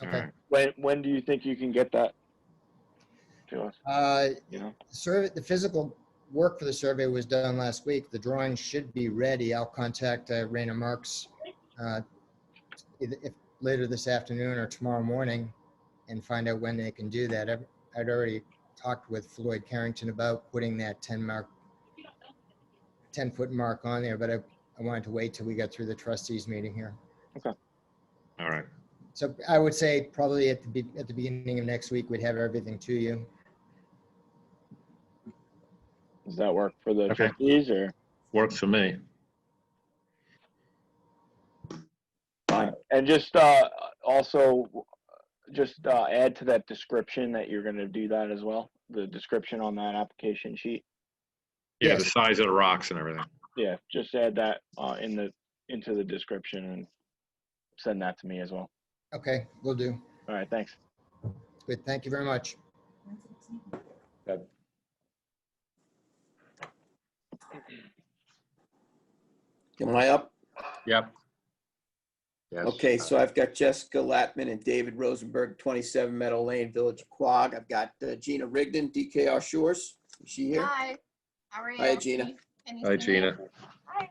Okay. When do you think you can get that to us? The physical work for the survey was done last week. The drawings should be ready. I'll contact Raina Marks if later this afternoon or tomorrow morning and find out when they can do that. I'd already talked with Floyd Carrington about putting that 10-foot mark on there, but I wanted to wait till we got through the trustees meeting here. Okay. All right. So I would say probably at the beginning of next week, we'd have everything to you. Does that work for the Okay. trustees, or? Works for me. Fine. And just also add to that description that you're going to do that as well. The description on that application sheet. Yeah, Yes. the size of the rocks and everything. Yeah, just add that into the description and send that to me as well. Okay, will do. All right, thanks. good. Thank you very much. Am I up? Yep. Yes. Okay, so I've got Jessica Latman and David Rosenberg, 27 Meadow Lane, Village of Quogue. I've got Gina Rigdon, DKR Shores. Is she here? Hi, how are you? Hi, Gina. Can you Hi, see me? Gina. Hi.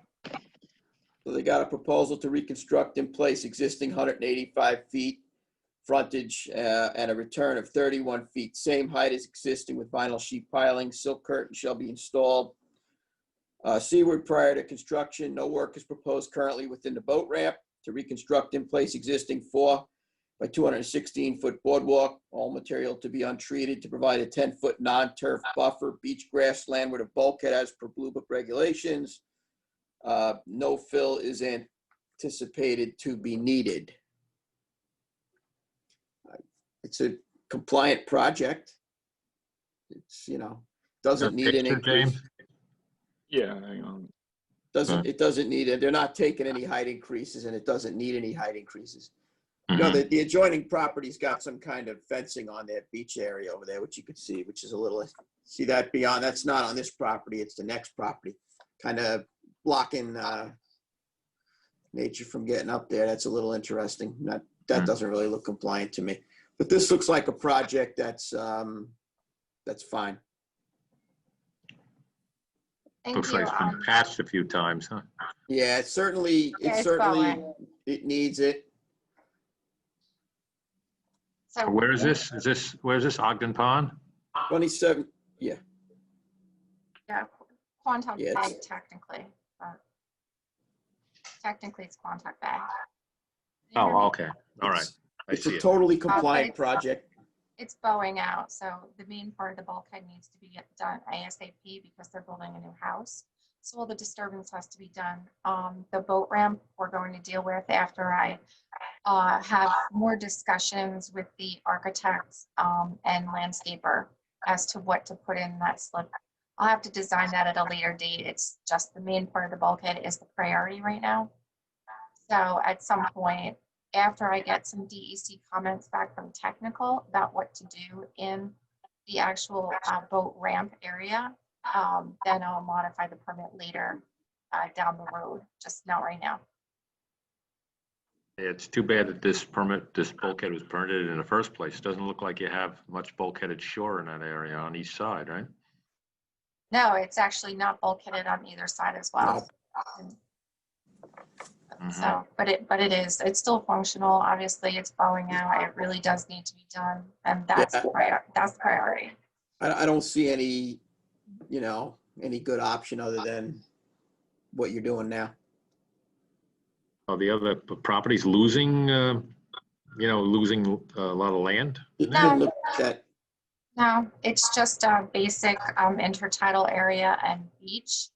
So they got a proposal to reconstruct in place existing 185 feet frontage and a return of 31 feet, same height as existing with vinyl sheet piling. Silk curtain shall be installed seaward prior to construction. No work is proposed currently within the boat ramp. To reconstruct in place existing 4 by 216 foot boardwalk, all material to be untreated, to provide a 10-foot non-turf buffer, beach grass landward of bulkhead as per Blue Book regulations. No fill is anticipated to be needed. It's a compliant project. It's, doesn't need an Picture, increase. James? Yeah, hang on. It doesn't need it. They're not taking any height increases, and it doesn't need any height increases. Mhm. The adjoining property's got some kind of fencing on that beach area over there, which you could see, which is a little, see that beyond, that's not on this property, it's the next property. Kind of blocking nature from getting up there. That's a little interesting. That doesn't really look compliant to me. But this looks like a project that's fine. Thank Looks you. like it's been patched a few times, huh? Yeah, it certainly going. it needs it. So Where is this? Where is this? Ogden Pond? 27, yeah. Yeah, Quantuck Yeah, Bay technically. but Technically, it's Quantuck Bay. Can you hear me? Oh, okay. All right. I It's see a it. totally compliant it's- project. It's bowing out, so the main part of the bulkhead needs to be done ASAP because they're building a new house. So all the disturbance has to be done. The boat ramp we're going to deal with after I have more discussions with the architects and landscaper as to what to put in that slip. I'll have to design that at a later date. It's just the main part of the bulkhead is the priority right now. So at some point, after I get some DEC comments back from technical about what to do in the actual boat ramp area, then I'll modify the permit later down the road, just not right now. It's too bad that this bulkhead was permitted in the first place. Doesn't look like you have much bulkheaded shore in that area on each side, right? No, it's actually not bulkheaded on either side as well. So, but it is, it's still functional. Obviously, it's bowing out. It really does need to be done. And that's Yeah. that's the priority. I don't see any, any good option other than what you're doing now. Oh, the other properties losing, losing a lot of land? It No. didn't look like that. No, it's just a basic intertidal area and beach.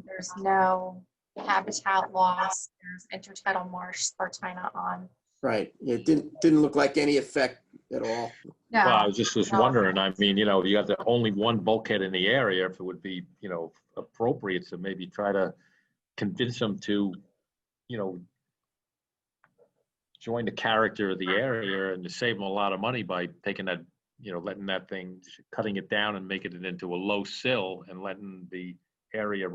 There's no habitat loss. There's intertidal marsh spartina on. Right. It didn't look like any effect at all. No. Well, I was just no. wondering, I mean, you got the only one bulkhead in the area, if it would be, appropriate to maybe try to convince them to, join the character of the area and to save them a lot of money by taking that, letting that thing, cutting it down and making it into a low sill and letting the area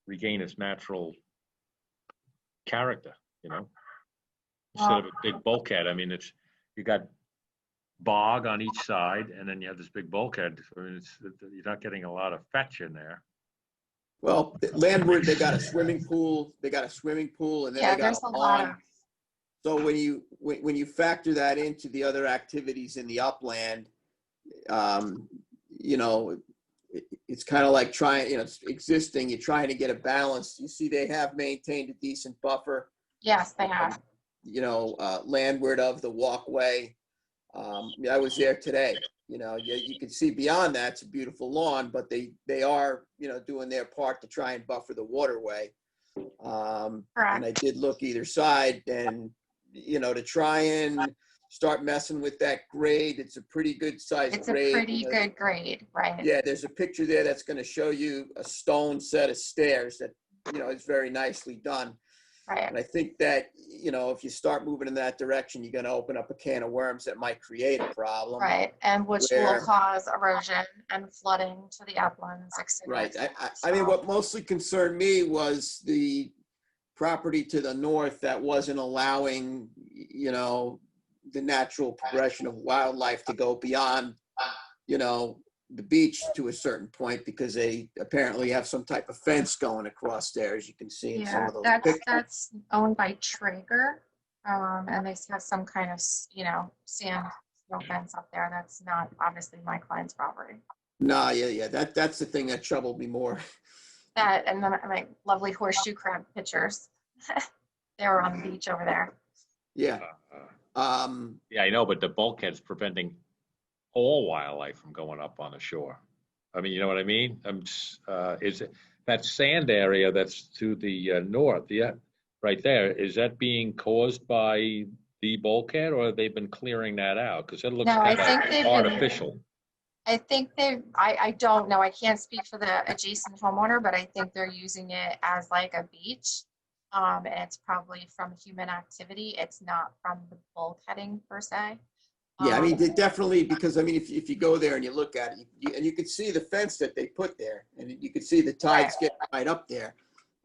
regain its natural character, instead of a big bulkhead. I mean, you got bog on each side and then you have this big bulkhead. I mean, you're not getting a lot of fetch in there. Well, landward, they got a swimming pool. They got a swimming pool, and then Yeah, they got there's a a lot of. pond. So when you factor that into the other activities in the upland, it's kind of like trying, it's existing. You're trying to get a balance. You see, they have maintained a decent buffer. Yes, they have. Landward of the walkway. I was there today. You can see beyond that, it's a beautiful lawn, but they are, doing their part to try and buffer the waterway. And I did look either side and, to try and start messing with that grade. It's a pretty good size grade. It's a pretty good grade, right? Yeah, there's a picture there that's going to show you a stone set of stairs that, is very nicely done. Right, And I think that, if you start moving in that direction, you're going to open up a can of worms that might create a problem. right, and which will Where- cause erosion and flooding to the uplands, et cetera, Right. et cetera. I mean, So- what mostly concerned me was the property to the north that wasn't allowing, the natural progression of wildlife to go beyond, the beach to a certain point, because they apparently have some type of fence going across there, as you can see in some Yeah, of those that's, pictures. that's owned by Traeger. And they have some kind of, sand fence up there. That's not obviously my client's property. No, yeah. That's the thing that troubled me more. That, and then my lovely horseshoe crab pictures. They were on the beach over there. Yeah. Yeah, I know, but the bulkhead's preventing all wildlife from going up on the shore. I mean, you know what I mean? Is it that sand area that's to the north? Yeah, right there. Is that being caused by the bulkhead, or have they been clearing that out? Because it looks No, I kind think of they've been- artificial. I think I don't know. I can't speak for the adjacent homeowner, but I think they're using it as like a beach. And it's probably from human activity. It's not from the bulkheading per se. Yeah, I mean, Um, definitely, because I mean, if you go there and you look at it, and you could see the fence that they put there, and you could see the tides get right up there,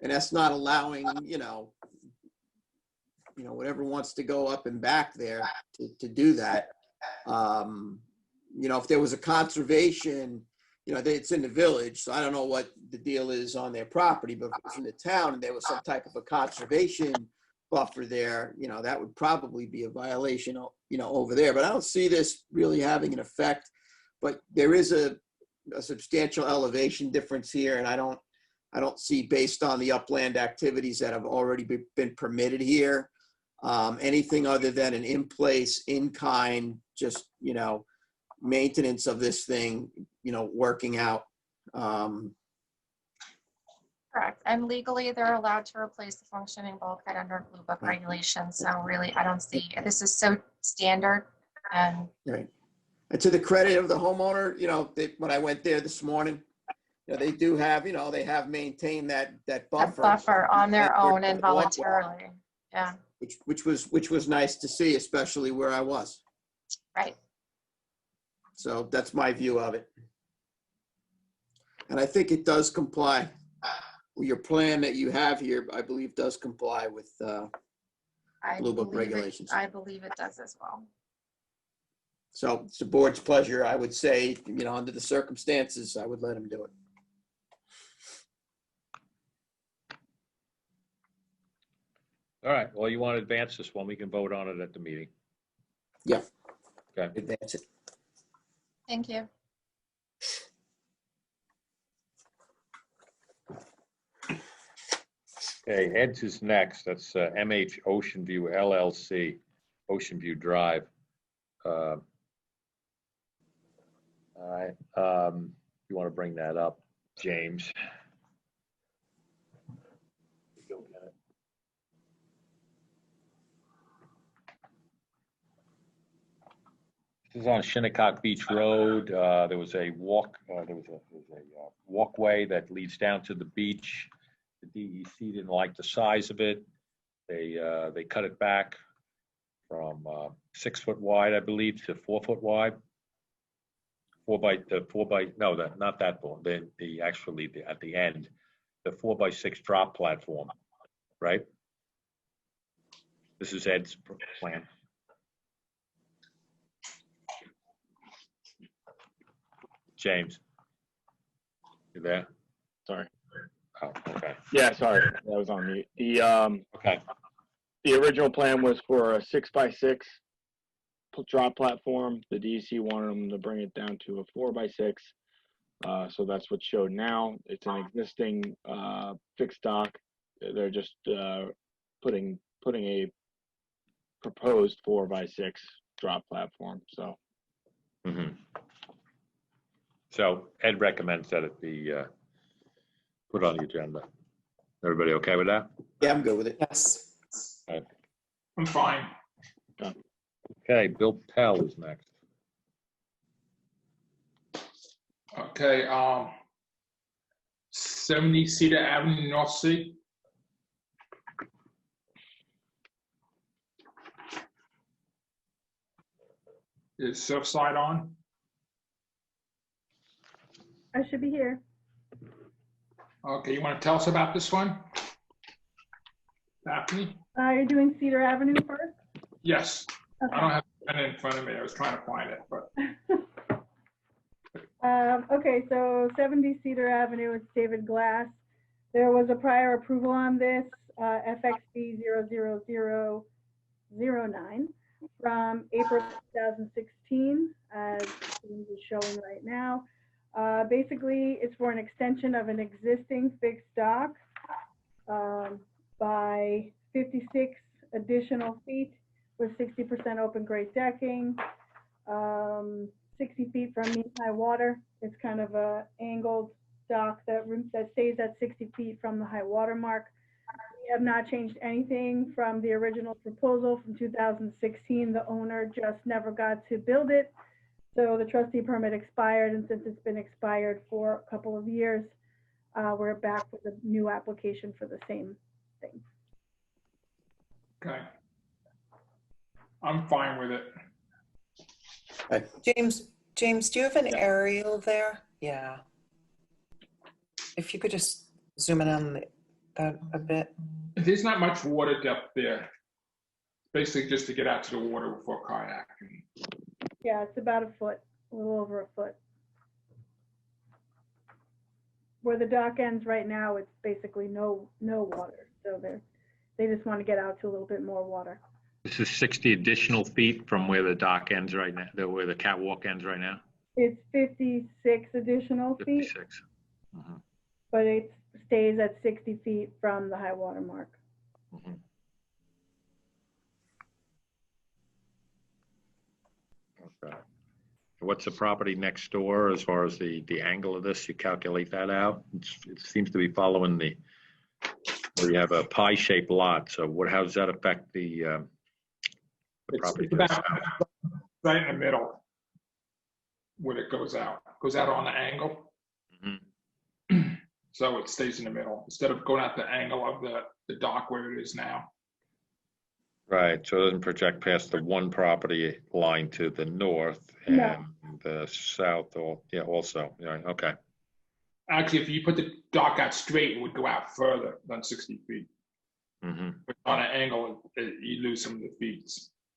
and that's not allowing, whatever wants to go up and back there to do that. If there was a conservation, it's in the village, so I don't know what the deal is on their property, but if it was in the town and there was some type of a conservation buffer there, that would probably be a violation, over there. But I don't see this really having an effect. But there is a substantial elevation difference here, and I don't see, based on the upland activities that have already been permitted here, anything other than an in-place, in-kind, just, maintenance of this thing, working out. Correct. And legally, they're allowed to replace the functioning bulkhead under Blue Book regulations. So really, I don't see, this is so standard. And Right. And to the credit of the homeowner, when I went there this morning, they do have, they have maintained that a buffer. buffer on their And own they're- and voluntarily. Yeah, which was nice to see, especially where I was. right. So that's my view of it. And I think it does comply. Your plan that you have here, I believe, does comply with I Blue Book believe it- regulations. I believe it does as well. So it's the board's pleasure. I would say, under the circumstances, I would let him do it. All right, well, you want to advance this one, we can vote on it at the meeting. Yeah. Okay. Advance it. Thank you. Okay, Ed's is next. That's MH Ocean View LLC, Ocean View Drive. All right, you want to bring that up, James? Go get it. This is on Shinnecock Beach Road. There was a walkway that leads down to the beach. The DEC didn't like the size of it. They cut it back from 6 foot wide, I believe, to 4 foot wide. Not that one. At the end, the 4x6 drop platform, right? This is Ed's plan. James, you there? Sorry. Oh, okay. Yeah, sorry, that was on mute. Okay. The original plan was for a 6x6 drop platform. The DEC wanted them to bring it down to a 4x6. So that's what's showed now. It's an existing fixed dock. They're just putting a proposed 4x6 drop platform. So. Mm-hmm. So Ed recommends that it be put on the agenda. Everybody okay with that? Yeah, I'm good with it. Yes. Okay. I'm fine. Okay, Bill Pell is next. Okay, 70 Cedar Avenue, North Sea. Is Surfside on? I should be here. Okay, you want to tell us about this one? Daphne? You're doing Cedar Avenue first? Yes. Okay. I don't have the pen in front of me. I was trying to find it, but Okay, so 70 Cedar Avenue, it's David Glass. There was a prior approval on this, FXD 00009 from April 2016, as is showing right now. Basically, it's for an extension of an existing fixed dock by 56 additional feet with 60% open grade decking, 60 feet from mean high water. It's kind of a angled dock that stays at 60 feet from the high water mark. We have not changed anything from the original proposal from 2016. The owner just never got to build it. So the trustee permit expired, and since it's been expired for a couple of years, we're back with a new application for the same thing. okay. I'm fine with it. James, do you have an aerial there? Yeah. If you could just zoom in on that a bit. There's not much water depth there. Basically just to get out to the water before kayaking. Yeah, it's about a foot, a little over a foot. Where the dock ends right now, it's basically no water. So they just want to get out to a little bit more water. This is 60 additional feet from where the dock ends right now, where the catwalk ends right now? It's 56 additional feet, 56. Mhm, but it stays at 60 feet from the high water mark. mhm. Okay. What's the property next door as far as the angle of this? You calculate that out? It seems to be following where you have a pie-shaped lot. So how does that affect the property? It's about right in the middle when it goes out. Goes out on the angle. Mhm. So it stays in the middle instead of going out the angle of the dock where it is now. Right, so it doesn't project past the one property line to the north No. and the south, or, yeah, also, yeah, okay. Actually, if you put the dock out straight, it would go out further than 60 feet. Mhm. But on an angle, you lose some of the feet.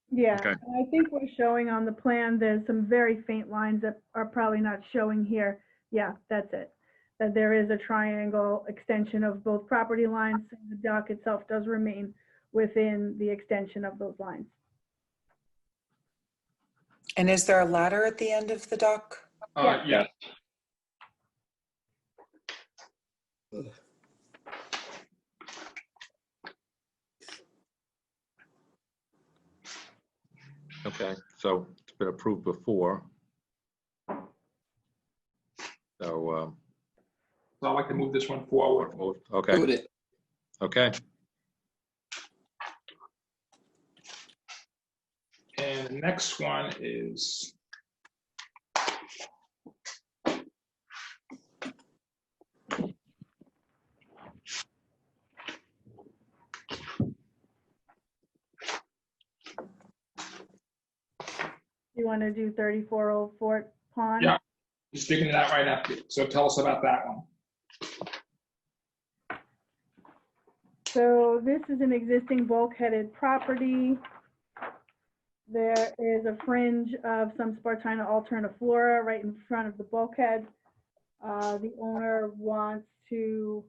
Yeah, Okay. and I think we're showing on the plan, there's some very faint lines that are probably not showing here. Yeah, that's it. That there is a triangle extension of both property lines. The dock itself does remain within the extension of those lines. And is there a ladder at the end of the dock? Yeah. Okay, so it's been approved before. So, So I'd like to move this one forward. okay, Move it. okay. And the next one is You want to do 34 Old Fort Pond? Yeah. Just digging it out right now. So tell us about that one. So this is an existing bulkheaded property. There is a fringe of some Spartina alterniflora right in front of the bulkhead. The owner wants to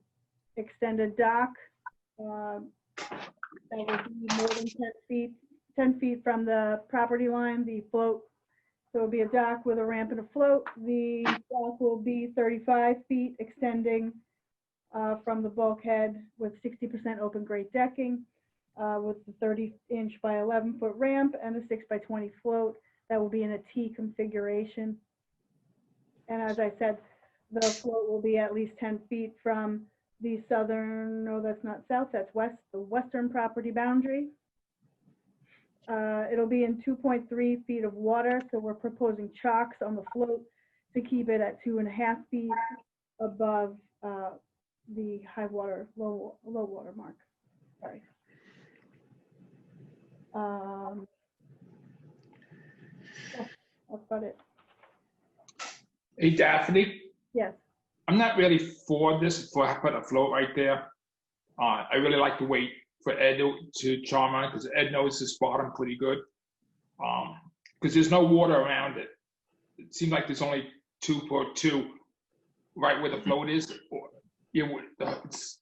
extend a dock that would be more than 10 feet from the property line, the float. So it'll be a dock with a ramp and a float. The dock will be 35 feet extending from the bulkhead with 60% open grade decking with the 30-inch by 11-foot ramp and a 6 by 20 float that will be in a T configuration. And as I said, the float will be at least 10 feet from the southern, no, that's not south, that's west, the western property boundary. It'll be in 2.3 feet of water, so we're proposing chocks on the float to keep it at 2.5 feet above the high water, low water mark. Sorry. about it. Hey, Daphne, Yes. I'm not really for this, for putting a float right there. I really like to wait for Ed to charm on, because Ed knows his bottom pretty good. Because there's no water around it. It seems like there's only 2.2 right where the float is.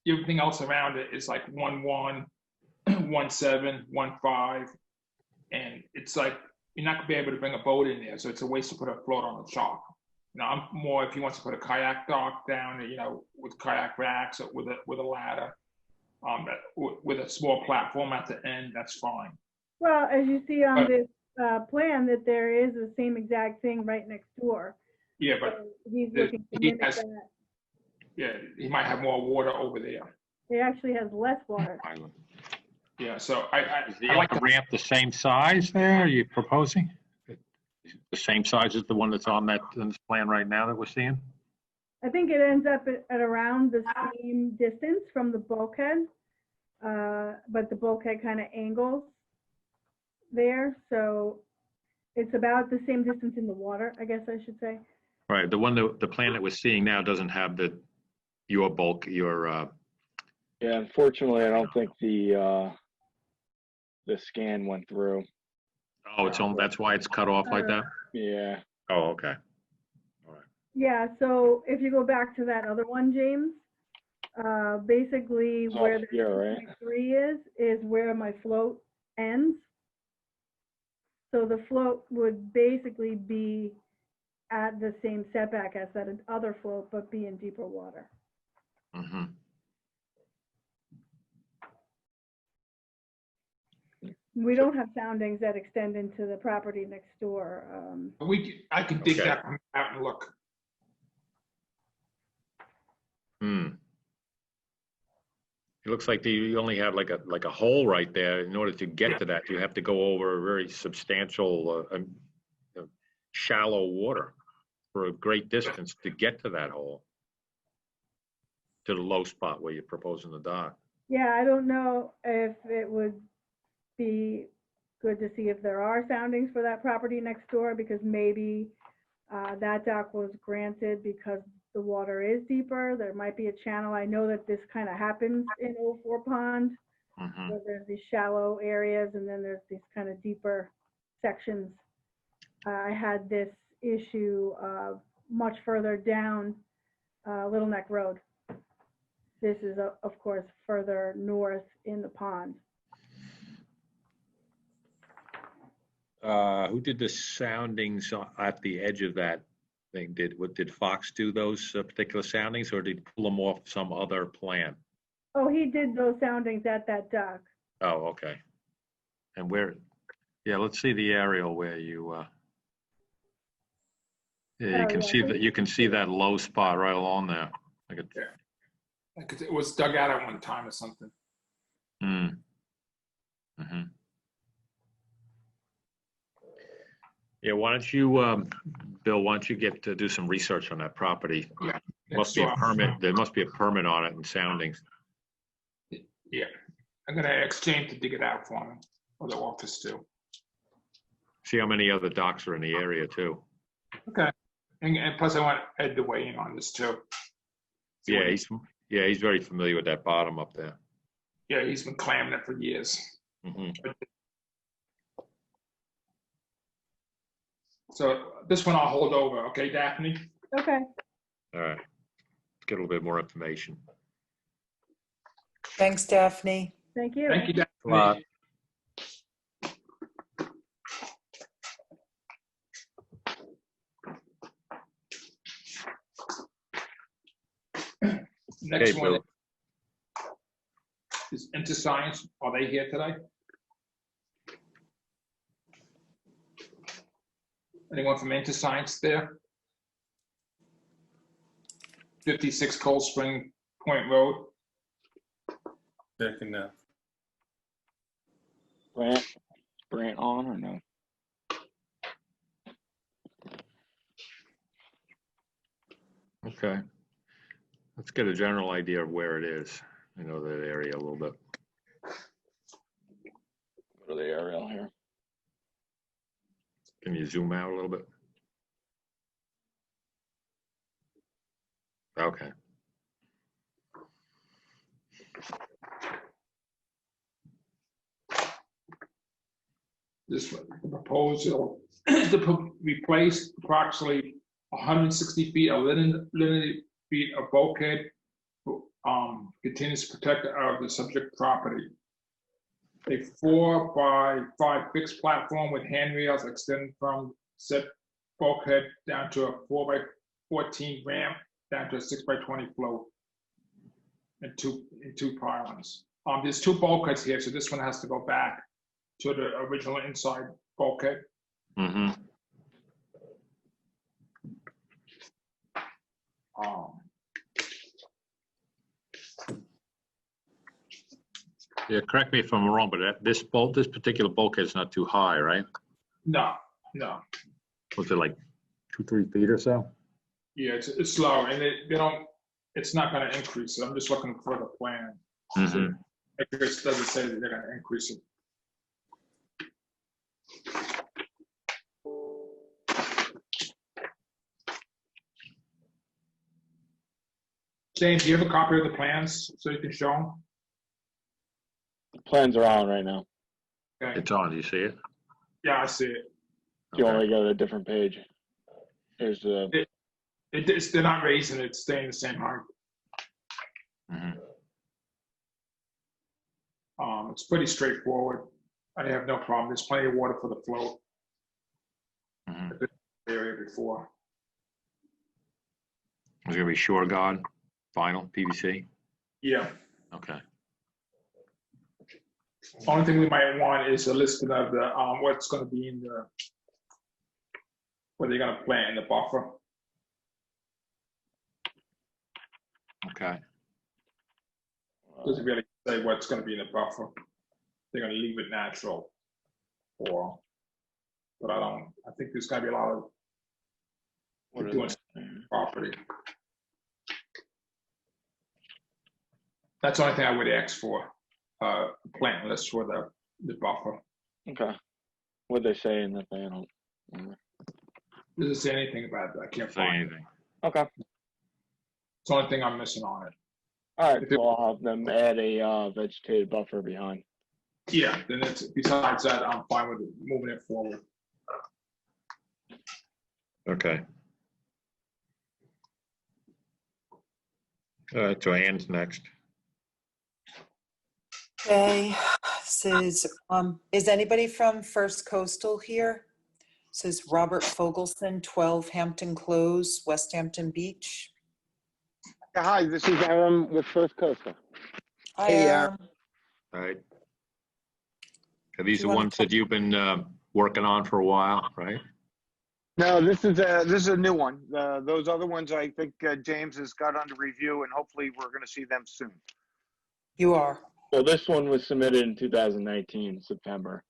Everything else around it is like 1.1, 1.7, 1.5. And it's like, you're not gonna be able to bring a boat in there. So it's a waste to put a float on the chalk. I'm more if he wants to put a kayak dock down, with kayak racks or with a ladder, with a small platform at the end, that's fine. Well, as you see on this plan, that there is the same exact thing right next door. Yeah, but So he's looking to mimic that. Yeah, he might have more water over there. It actually has less water. Island. Yeah, so Is the I like other ramp the same size there? Are you proposing? The same size as the one that's on this plan right now that we're seeing? I think it ends up at around the same distance from the bulkhead, but the bulkhead kind of angles there. So it's about the same distance in the water, I guess I should say. Right, the plan that we're seeing now doesn't have your bulk, Yeah, unfortunately, I don't think the scan went through. oh, that's why it's cut off like that? Yeah. Oh, okay. All right. Yeah, so if you go back to that other one, James, basically where the here, right? 3 is where my float ends. So the float would basically be at the same setback as that other float, but be in deeper water. Mm-hmm. We don't have soundings that extend into the property next door. I can dig Okay. that out and look. It looks like you only have like a hole right there. In order to get to that, you have to go over a very substantial, shallow water for a great distance to get to that hole, to the low spot where you're proposing the dock. Yeah, I don't know if it would be good to see if there are soundings for that property next door, because maybe that dock was granted because the water is deeper. There might be a channel. I know that this kind of happens in 04 Pond, where there's these shallow areas and then there's these kind of deeper sections. I had this issue much further down Little Neck Road. This is, of course, further north in the pond. Who did the soundings at the edge of that thing? Did Fox do those particular soundings, or did he pull them off some other plan? Oh, he did those soundings at that dock. Oh, okay. And where? Yeah, let's see the aerial where you. Yeah, you can see that. You can see that low spot right along there. Because it was dug out at one time or something. Yeah, why don't you, Bill? Why don't you get to do some research on that property? Yeah, Must be a permit. There must be a permit on it and soundings. Yeah, I'm gonna exchange to dig it out for him, or the office too. See how many other docks are in the area too. Okay, and plus I want Ed to weigh in on this too. Yeah, he's very familiar with that bottom up there. Yeah, he's been clamming it for years. So this one I'll hold over, okay, Daphne? Okay. All right. Let's get a little bit more information. Thanks, Daphne. Thank you. Thank you, Daphne. A lot. Next Okay, one Bill. is InterScience. Are they here today? Anyone from InterScience there? 56 Cold Spring Point Road. Checking now. Brant on or no? Okay. Let's get a general idea of where it is. I know that area a little bit. Go to the aerial here. Can you zoom out a little bit? Okay. This proposal to replace approximately 160 feet of linear feet of bulkhead continues to protect the subject property. A 4x5 fixed platform with handrails extending from said bulkhead down to a 4x14 ramp down to a 6x20 float and two pylons. There's two bulkheads here, so this one has to go back to the original inside bulkhead. Mm-hmm. Yeah, correct me if I'm wrong, but this particular bulkhead is not too high, right? No. Was it like 2-3 feet or so? Yeah, it's low, and they don't. It's not going to increase it. I'm just looking for the plan. Mm-hmm. It doesn't say that they're going to increase it. James, do you have a copy of the plans so you can show them? The plans are on right now. Okay. It's on. Do you see it? Yeah, I see it. You only go to a different page. Here's the. They're not raising it. It's staying the same height. Mm-hmm. It's pretty straightforward. I have no problem. There's plenty of water for the float. Mm-hmm. Area before. It's gonna be shore guard, vinyl, PVC. Yeah. Okay. Only thing we might want is a listing of the what's going to be in the what they're going to plant in the buffer. Okay. Doesn't really say what's going to be in the buffer. They're going to leave it natural, but I think there's going to be a lot of doing property. That's the only thing I would ask for. Plant list for the buffer. Okay. What'd they say in the panel? Does it say anything about that? I can't Say find anything. Okay. It's the only thing I'm missing on it. All right. So I'll have them add a vegetated buffer behind. Yeah. Then it's besides that, I'm fine with moving it forward. Okay. All right. So Ann's next. Okay, this is anybody from First Coastal here? This is Robert Fogelson, 12 Hampton Close, West Hampton Beach. Hi, this is Aaron with First Coastal. Hi, Hey, Aaron. All right. Are these Do the you wanna ones that you've been working on for a while, right? No, this is a new one. Those other ones, I think James has got under review, and hopefully we're going to see them soon. You are. Well, this one was submitted in 2019, September.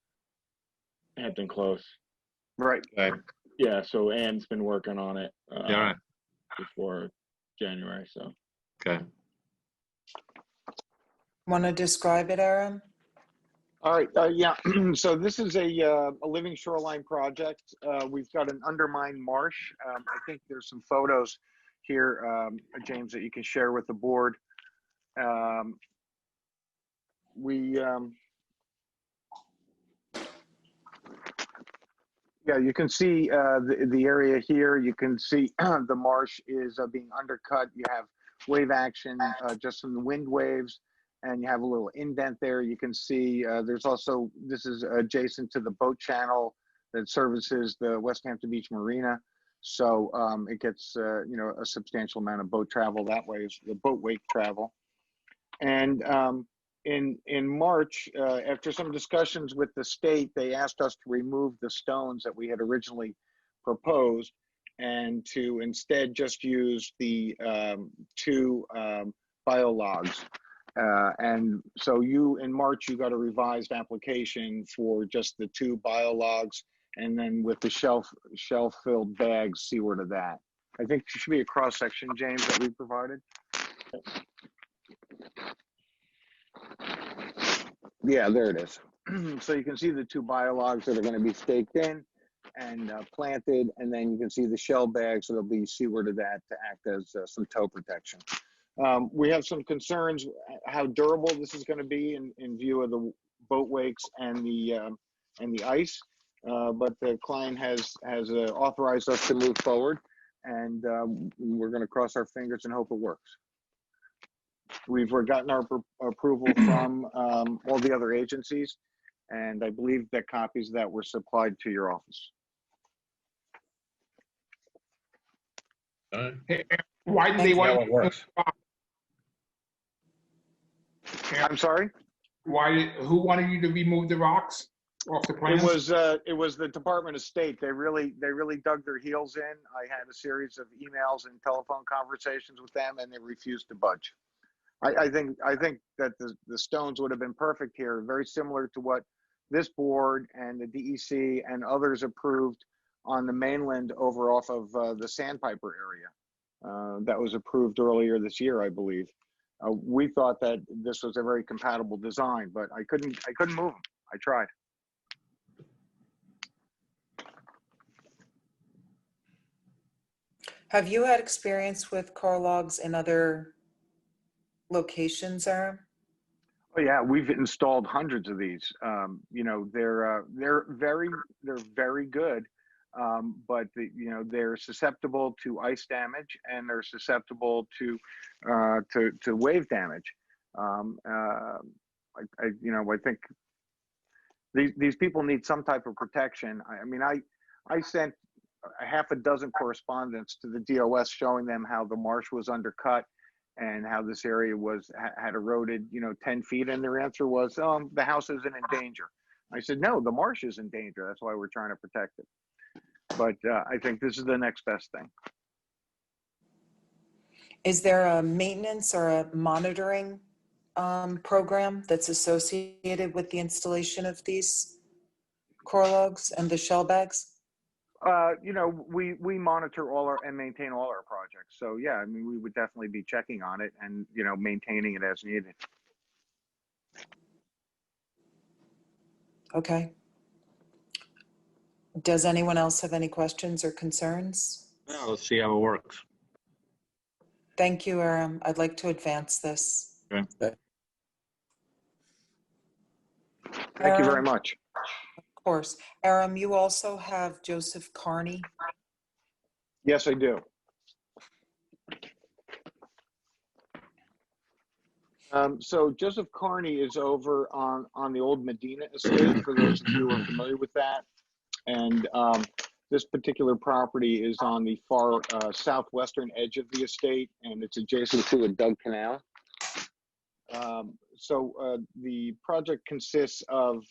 Hampton Close. Right. Okay. Yeah, so Ann's been working on it Yeah, all right. before January, so. Okay. Want to describe it, Aaron? All right. Yeah. So this is a living shoreline project. We've got an undermined marsh. I think there's some photos here, James, that you can share with the board. Yeah, you can see the area here. You can see the marsh is being undercut. You have wave action just from the wind waves, and you have a little indent there. You can see there's also, this is adjacent to the boat channel that services the West Hampton Beach Marina. So it gets, you know, a substantial amount of boat travel that way, is the boat wake travel. And in March, after some discussions with the state, they asked us to remove the stones that we had originally proposed and to instead just use the two biologs. And so in March, you got a revised application for just the two biologs, and then with the shelf-filled bags seaward of that. I think there should be a cross-section, James, that we provided. Yeah, there it is. So you can see the two biologs that are going to be staked in. and planted, and then you can see the shell bags that'll be seaward of that to act as some tow protection. We have some concerns how durable this is going to be in view of the boat wakes and the ice, but the client has authorized us to move forward, and we're going to cross our fingers and hope it works. We've gotten our approval from all the other agencies, and I believe that copies of that were supplied to your office. Hey, why did they want? How it works. I'm sorry? Who wanted you to remove the rocks off the plans? It was the Department of State. They really dug their heels in. I had a series of emails and telephone conversations with them, and they refused to budge. I think that the stones would have been perfect here, very similar to what this board and the DEC and others approved on the mainland over off of the Sandpiper area. That was approved earlier this year, I believe. We thought that this was a very compatible design, but I couldn't move them. I tried. Have you had experience with car logs in other locations, Aram? Oh yeah, we've installed hundreds of these. You know, they're very good, but they're susceptible to ice damage and they're susceptible to wave damage. I think these people need some type of protection. I sent a half a dozen correspondents to the DOS showing them how the marsh was undercut and how this area had eroded 10 feet, and their answer was, the house isn't in danger. I said, no, the marsh is in danger. That's why we're trying to protect it. But I think this is the next best thing. Is there a maintenance or a monitoring program that's associated with the installation of these core logs and the shell bags? We monitor and maintain all our projects. So yeah, I mean, we would definitely be checking on it and, maintaining it as needed. Okay. Does anyone else have any questions or concerns? Yeah, let's see how it works. Thank you, Aram. I'd like to advance this. Okay. Thank you very much. Of course. Aram, you also have Joseph Carney. Yes, I do. So Joseph Carney is over on the old Medina estate, for those of you who are familiar with that. And this particular property is on the far southwestern edge of the estate, and it's adjacent to a dug canal. So the project consists of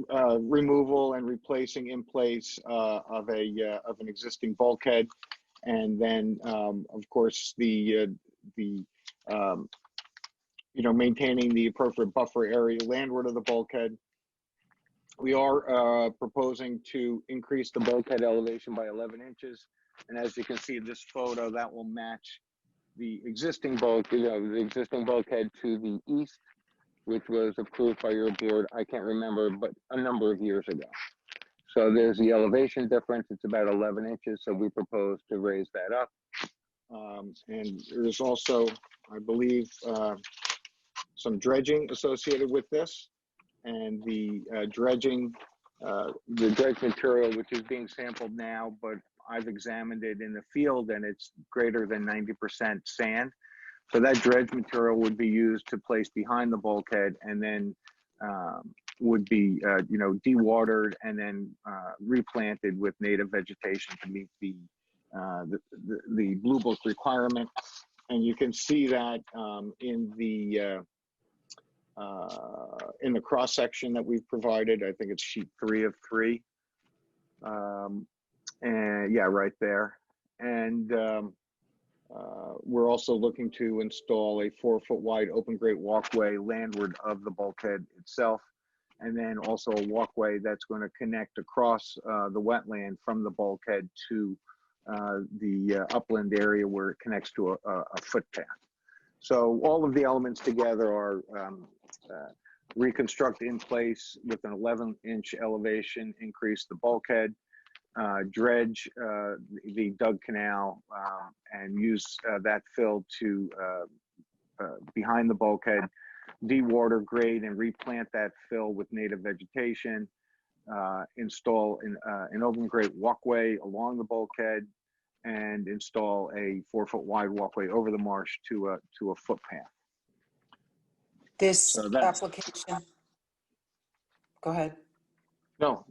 removal and replacing in place of an existing bulkhead, and then of course maintaining the appropriate buffer area landward of the bulkhead. We are proposing to increase the bulkhead elevation by 11 inches, and as you can see in this photo, that will match the existing the existing bulkhead to the east, which was approved by your board, I can't remember, but a number of years ago. So there's the elevation difference. It's about 11 inches. So we propose to raise that up. And there's also, I believe, some dredging associated with this. And the dredge material, which is being sampled now, but I've examined it in the field and it's greater than 90% sand. So that dredge material would be used to place behind the bulkhead, and then would be, dewatered and then replanted with native vegetation to meet the Blue Book requirement. And you can see that in the cross section that we've provided. I think it's sheet 3 of 3. And yeah, right there. And we're also looking to install a 4-foot wide open grate walkway landward of the bulkhead itself, and then also a walkway that's going to connect across the wetland from the bulkhead to the upland area where it connects to a footpath. So all of the elements together are reconstruct in place with an 11-inch elevation, increase the bulkhead, dredge the dug canal, and use that fill to behind the bulkhead, dewater, grade, and replant that fill with native vegetation, install an open grade walkway along the bulkhead, and install a 4-foot wide walkway over the marsh to a footpath. This So that's- application, go ahead. No,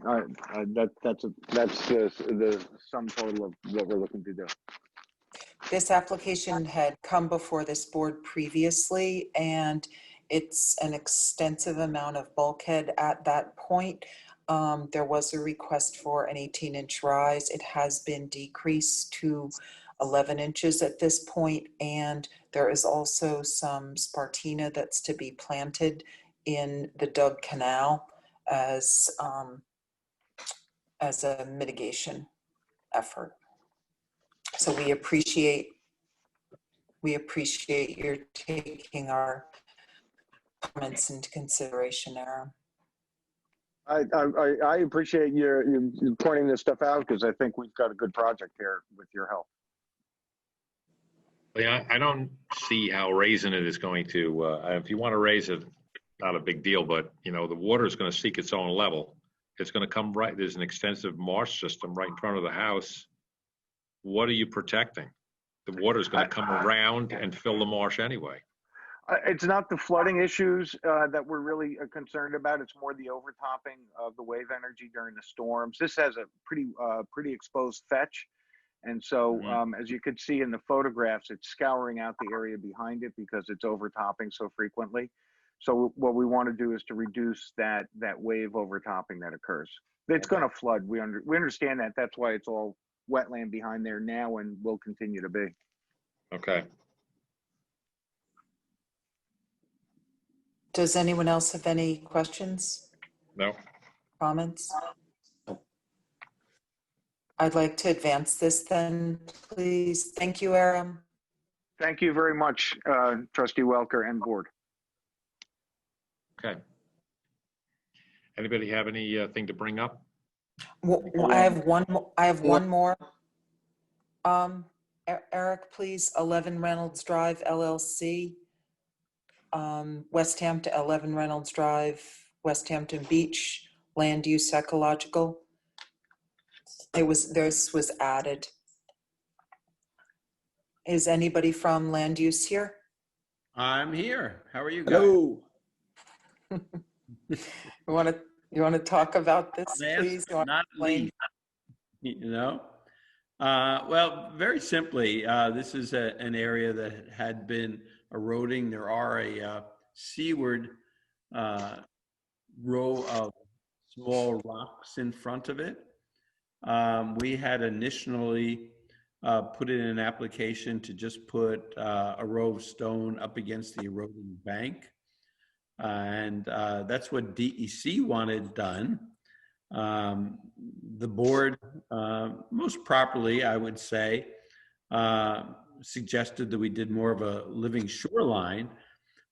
that's the sum total of what we're looking to do. This application had come before this board previously, and it's an extensive amount of bulkhead at that point. There was a request for an 18-inch rise. It has been decreased to 11 inches at this point, and there is also some Spartina that's to be planted in the dug canal as a mitigation effort. So we appreciate your taking our comments into consideration, Aaron. I appreciate you pointing this stuff out, because I think we've got a good project here with your help. Yeah, I don't see how raising it is going to, if you want to raise it, not a big deal, but the water is going to seek its own level. It's going to come right, there's an extensive marsh system right in front of the house. What are you protecting? The water is going to come around and fill the marsh anyway. It's not the flooding issues that we're really concerned about. It's more the overtopping of the wave energy during the storms. This has a pretty exposed fetch. And so, as you could see in the photographs, it's scouring out the area behind it because it's overtopping so frequently. So what we want to do is to reduce that wave overtopping that occurs. It's going to flood. We understand that. That's why it's all wetland behind there now and will continue to be. Okay. Does anyone else have any questions? No. Comments? I'd like to advance this then, please. Thank you, Aaron. Thank you very much, Trustee Welker and board. Okay. Anybody have anything to bring up? Well, I have one more. Eric, please, 11 Reynolds Drive, LLC. West Hampton, 11 Reynolds Drive, West Hampton Beach, land use ecological. This was added. Is anybody from land use here? I'm here. How are you guys? Hello. You want to talk about this, please? Not least, well, very simply, this is an area that had been eroding. There are a seaward row of small rocks in front of it. We had initially put in an application to just put a row of stone up against the eroding bank. And that's what DEC wanted done. The board, most properly, I would say, suggested that we did more of a living shoreline,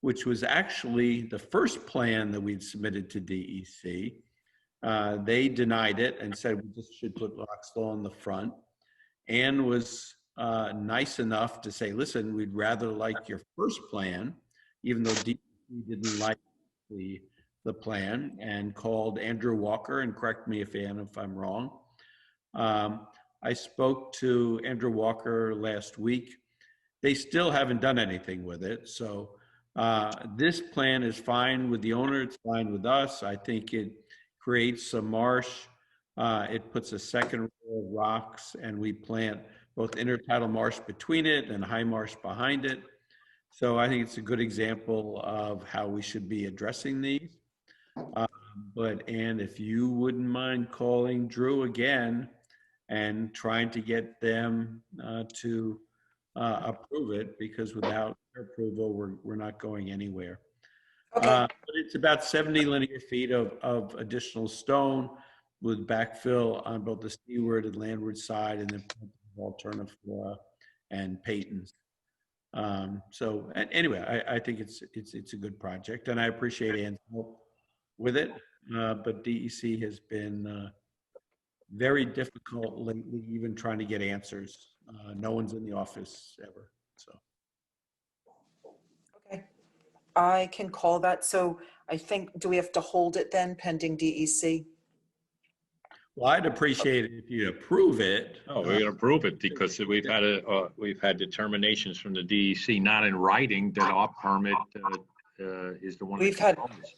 which was actually the first plan that we'd submitted to DEC. They denied it and said we just should put rockstall in the front. Ann was nice enough to say, listen, we'd rather like your first plan, even though DEC didn't like the plan, and called Andrew Walker, and correct me if I'm wrong. I spoke to Andrew Walker last week. They still haven't done anything with it. So this plan is fine with the owner. It's fine with us. I think it creates some marsh. It puts a second row of rocks, and we plant both intertidal marsh between it and high marsh behind it. So I think it's a good example of how we should be addressing these. But Ann, if you wouldn't mind calling Drew again and trying to get them to approve it, because without their approval, we're not going anywhere. Okay. But it's about 70 linear feet of additional stone with backfill on both the seaward and landward side, and then alternative flora and patents. Anyway, I think it's a good project, and I appreciate Ann's help with it. But DEC has been very difficult lately, even trying to get answers. No one's in the office ever, so. Okay, I can call that. So I think, do we have to hold it then pending DEC? Well, I'd appreciate it if you approve it. Oh, we're gonna approve it because we've had determinations from the DEC, not in writing, that our permit is the one. We've that had controls.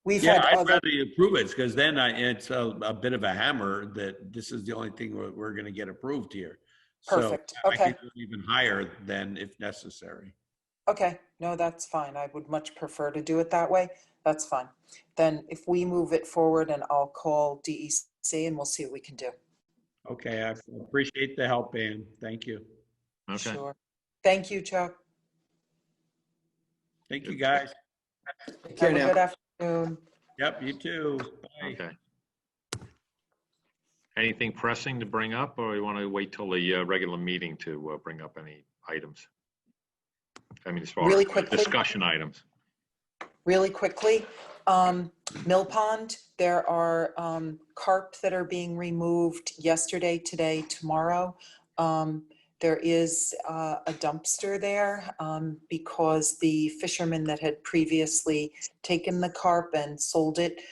We've had I'd other, rather you approve it, because then it's a bit of a hammer that this is the only thing we're gonna get approved here. Perfect. So I Okay. could go even higher than if necessary. okay, no, that's fine. I would much prefer to do it that way. That's fine. Then if we move it forward, and I'll call DEC and we'll see what we can do. Okay, I appreciate the help, Ann. Thank you. Okay. Sure. Thank you, Chuck. Thank you, guys. Take care Have a now. good afternoon. Yep, you too. Bye. Okay. Anything pressing to bring up, or you want to wait till the regular meeting to bring up any items? I mean, as far Really as quickly. discussion items. Really quickly, Mill Pond, there are carp that are being removed yesterday, today, tomorrow. There is a dumpster there because the fishermen that had previously taken the carp and sold it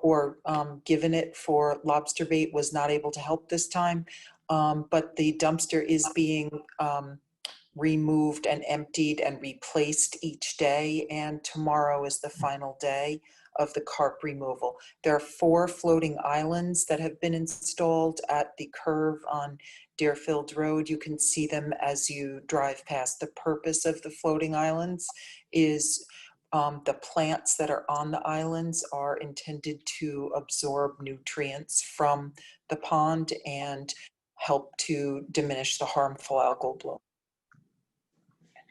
or given it for lobster bait was not able to help this time. But the dumpster is being removed and emptied and replaced each day, and tomorrow is the final day of the carp removal. There are 4 floating islands that have been installed at the curve on Deerfield Road. You can see them as you drive past. The purpose of the floating islands is the plants that are on the islands are intended to absorb nutrients from the pond and help to diminish the harmful algal bloom.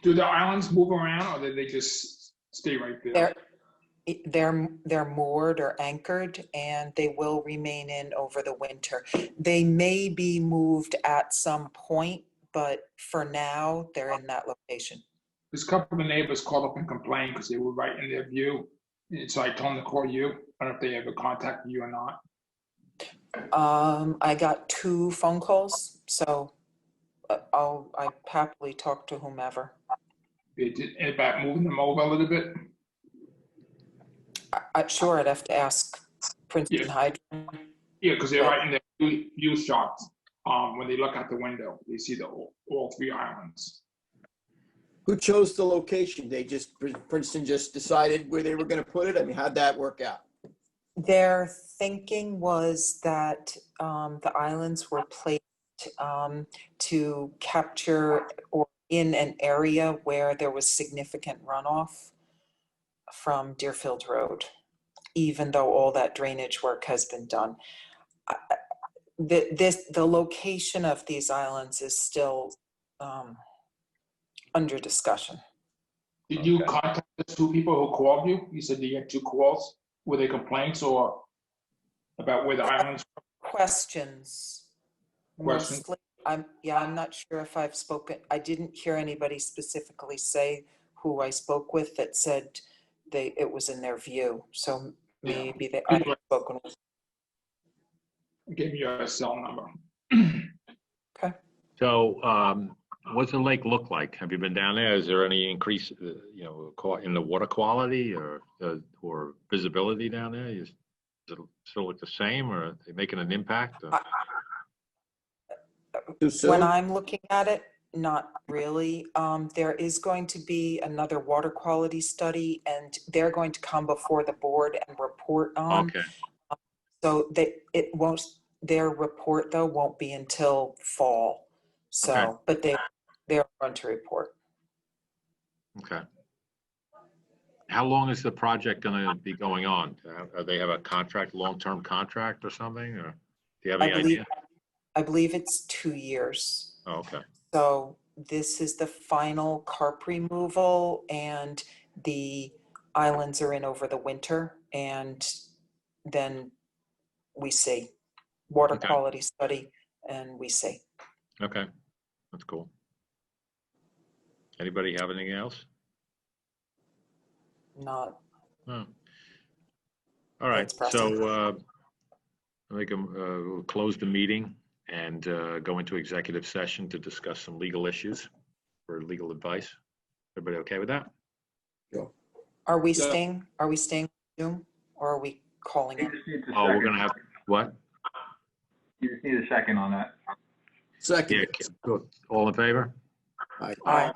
Do the islands move around, or do they just stay right there? They're moored or anchored, and they will remain in over the winter. They may be moved at some point, but for now, they're in that location. There's a couple of neighbors called up and complained because they were right in their view. And so I told them to call you. I don't know if they ever contacted you or not. I got 2 phone calls, so I happily talk to whomever. They did about moving them over a little bit. Sure, I'd have to ask Princeton Hydro. Yeah, because they're right in their view shots. When they look out the window, they see all 3 islands. Who chose the location? Princeton just decided where they were going to put it? I mean, how'd that work out? Their thinking was that the islands were placed to capture or in an area where there was significant runoff from Deerfield Road, even though all that drainage work has been done. The location of these islands is still under discussion. Did you contact the 2 people who called you? You said you had 2 calls. Were they complaints or about where the islands? Questions. Mostly. I'm not sure if I've spoken. I didn't hear anybody specifically say who I spoke with that said it was in their view. So maybe I've spoken with. Give me your cell number. Okay. So what's the lake look like? Have you been down there? Is there any increase, in the water quality or visibility down there? Does it still look the same, or are they making an impact? When I'm looking at it, not really. There is going to be another water quality study, and they're going to come before the board and report on. Okay. So their report though won't be until fall. So, Okay. but they're going to report. Okay. How long is the project going to be going on? They have a contract, long-term contract or something, or do you have any idea? I believe it's 2 years. Oh, okay. So this is the final carp removal, and the islands are in over the winter, and then we see water quality study, and we see. Okay, that's cool. Anybody have anything else? Not. No. All right, That's pressing. so we'll close the meeting and go into executive session to discuss some legal issues for legal advice. Everybody okay with that? Are we Yeah. staying? Are we staying Zoom or are we calling You in? just need to Oh, we're second. gonna have, what? You just need a second on that. Second. Yeah, all in favor? Aye. Aye.